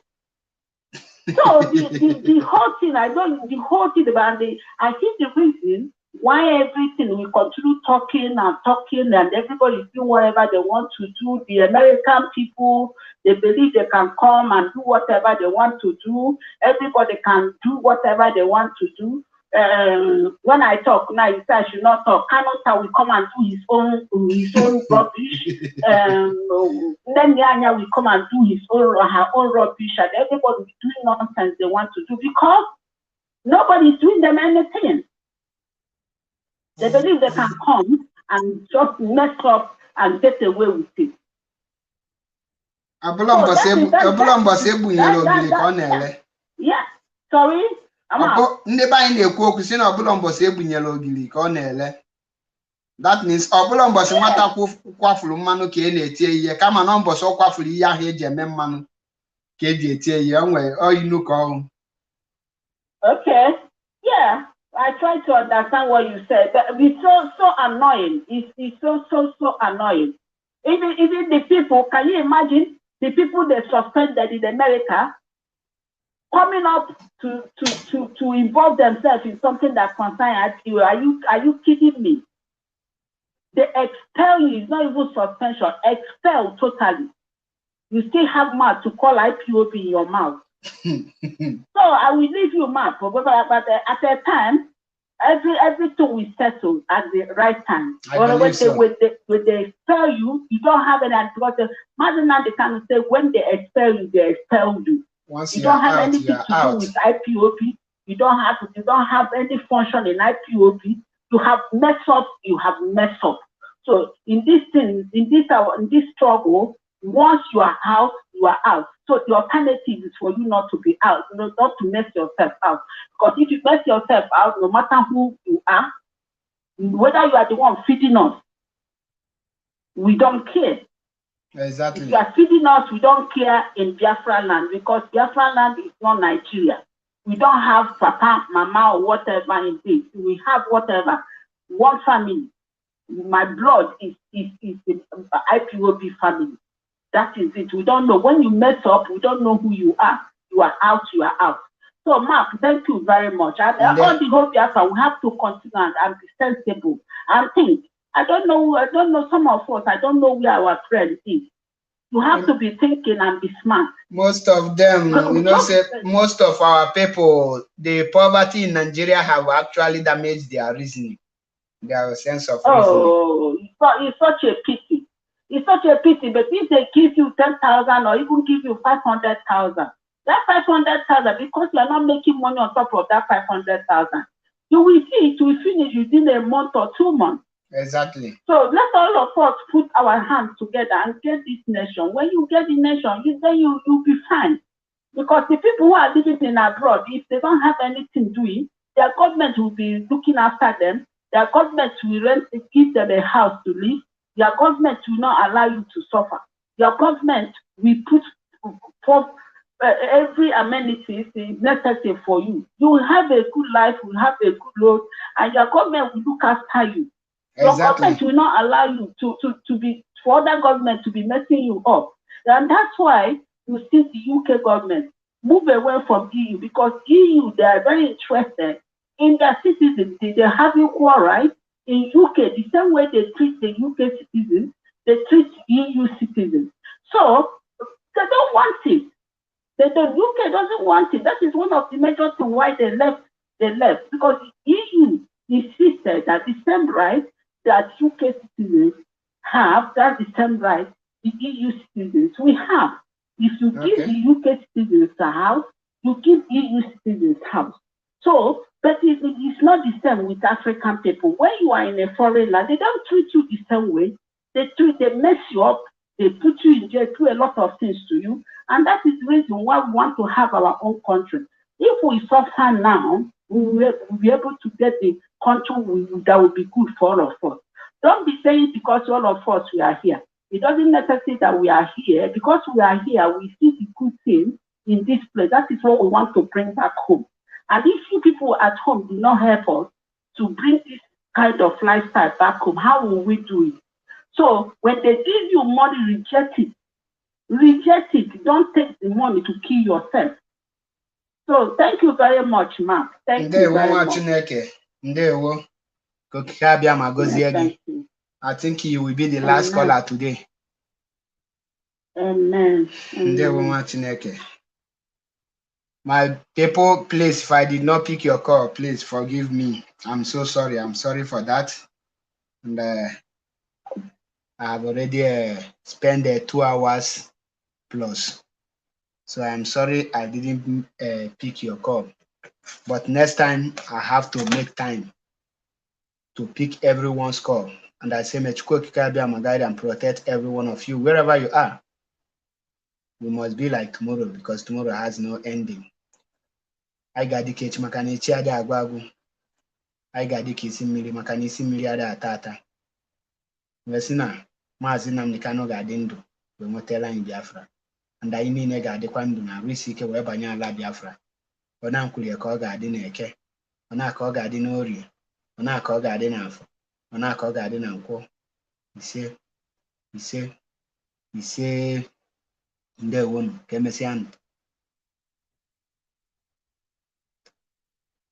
So the whole thing, the whole thing about I think the reason why everything we continue talking and everybody is doing whatever they want to do. The American people, they believe they can come and do whatever they want to do. Everybody can do whatever they want to do. When I talk now, you say I should not talk. Kanota will come and do his own rubbish. Then Nyanya will come and do her own rubbish, and everybody will be doing nonsense they want to do because nobody is doing them anything. They believe they can come and just mess up and get away with it. Yeah, sorry. That means ọbụla mbọsị nwata kwafuru mmanụ ka na-etie ihe kama na mbọsị ọ kwafuru ihe ahụ eji eme mmanụ ka eji etie ihe o nwere oyinu ka ọhụ. Okay, yeah, I try to understand what you said, but it's so annoying. It's so annoying. Even the people, can you imagine the people they suspended in America coming up to involve themselves in something that concerns you? Are you kidding me? They expel you. It's not even suspension. Expel totally. You still have mouth to call IPOB in your mouth. So I will leave you, mouth. But at a time, everything will settle at the right time. Or when they expel you, you don't have any antibiotics. Imagine now they can say when they expel you. Once you don't have anything to do with IPOB. You don't have any function in IPOB. You have messed up. So in this struggle, once you are out, you are out. So the alternative is for you not to be out, not to mess yourself out. Because if you mess yourself out, no matter who you are, whether you are the one feeding us, we don't care. Exactly. If you are feeding us, we don't care in Biafraland because Biafraland is not Nigeria. We don't have papa, mama, or whatever in this. We have whatever. One family. My blood is the IPOB family. That is it. We don't know. When you mess up, we don't know who you are. You are out, you are out. So, Mark, thank you very much. And all the whole Biafra, we have to continue and be sensible and think. I don't know some of us, I don't know where our friend is. You have to be thinking and be smart. Most of them, most of our people, the poverty in Nigeria have actually damaged their reasoning, their sense of reasoning. Oh, it's such a pity. It's such a pity, but if they give you 10,000 or even give you 500,000, that 500,000, because you are not making money on top of that 500,000, you will see it will finish within a month or 2 months. Exactly. So let all of us put our hands together and get this nation. When you get the nation, then you'll be fine. Because the people who are living in abroad, if they don't have anything doing, their government will be looking after them. Their government will give them a house to live. Their government will not allow you to suffer. Your government will put forth every amenity necessary for you. You will have a good life, you will have a good road, and your government will look after you. Your government will not allow you to be, for other government to be messing you up. And that's why you see the UK government move away from EU, because EU, they are very interested in their citizens. They have equal rights. In UK, the same way they treat the UK citizens, they treat EU citizens. So they don't want it. The UK doesn't want it. That is one of the major things why they left. Because the EU insisted that the same rights that UK citizens have, that's the same right the EU citizens we have. If you give the UK citizens a house, you give EU citizens a house. So But it's not the same with African people. When you are in a foreign land, they don't treat you the same way. They mess you up, they put you in jail, do a lot of things to you. And that is the reason why we want to have our own country. If we suffer now, we will be able to get the country that will be good for all of us. Don't be saying because all of us we are here. It doesn't necessarily that we are here. Because we are here, we see the good things in this place. That is what we want to bring back home. And if you people at home do not help us to bring this kind of lifestyle back home, how will we do it? So when they give you money, reject it. Reject it. Don't take the money to kill yourself. So thank you very much, ma'am. Thank you very much. I think you will be the last caller today. Amen. My people, please, if I did not pick your call, please forgive me. I'm so sorry. I'm sorry for that. And I have already spent 2 hours plus. So I'm sorry I didn't pick your call. But next time, I have to make time to pick everyone's call. And I say, my guide and protect every one of you, wherever you are. We must be like tomorrow, because tomorrow has no ending. I got the cage makanichi ada agwagu. I got the kissy mili makanisi mili ada atata. Vesina, Mazina Mikano Gadindo, the Motella in Biafra. And I mean a gardequandu na risike webanya la Biafra. When Uncle your call garden eke. When I call garden ori. When I call garden alpha. When I call garden uncle. He say, the one, Kemesian.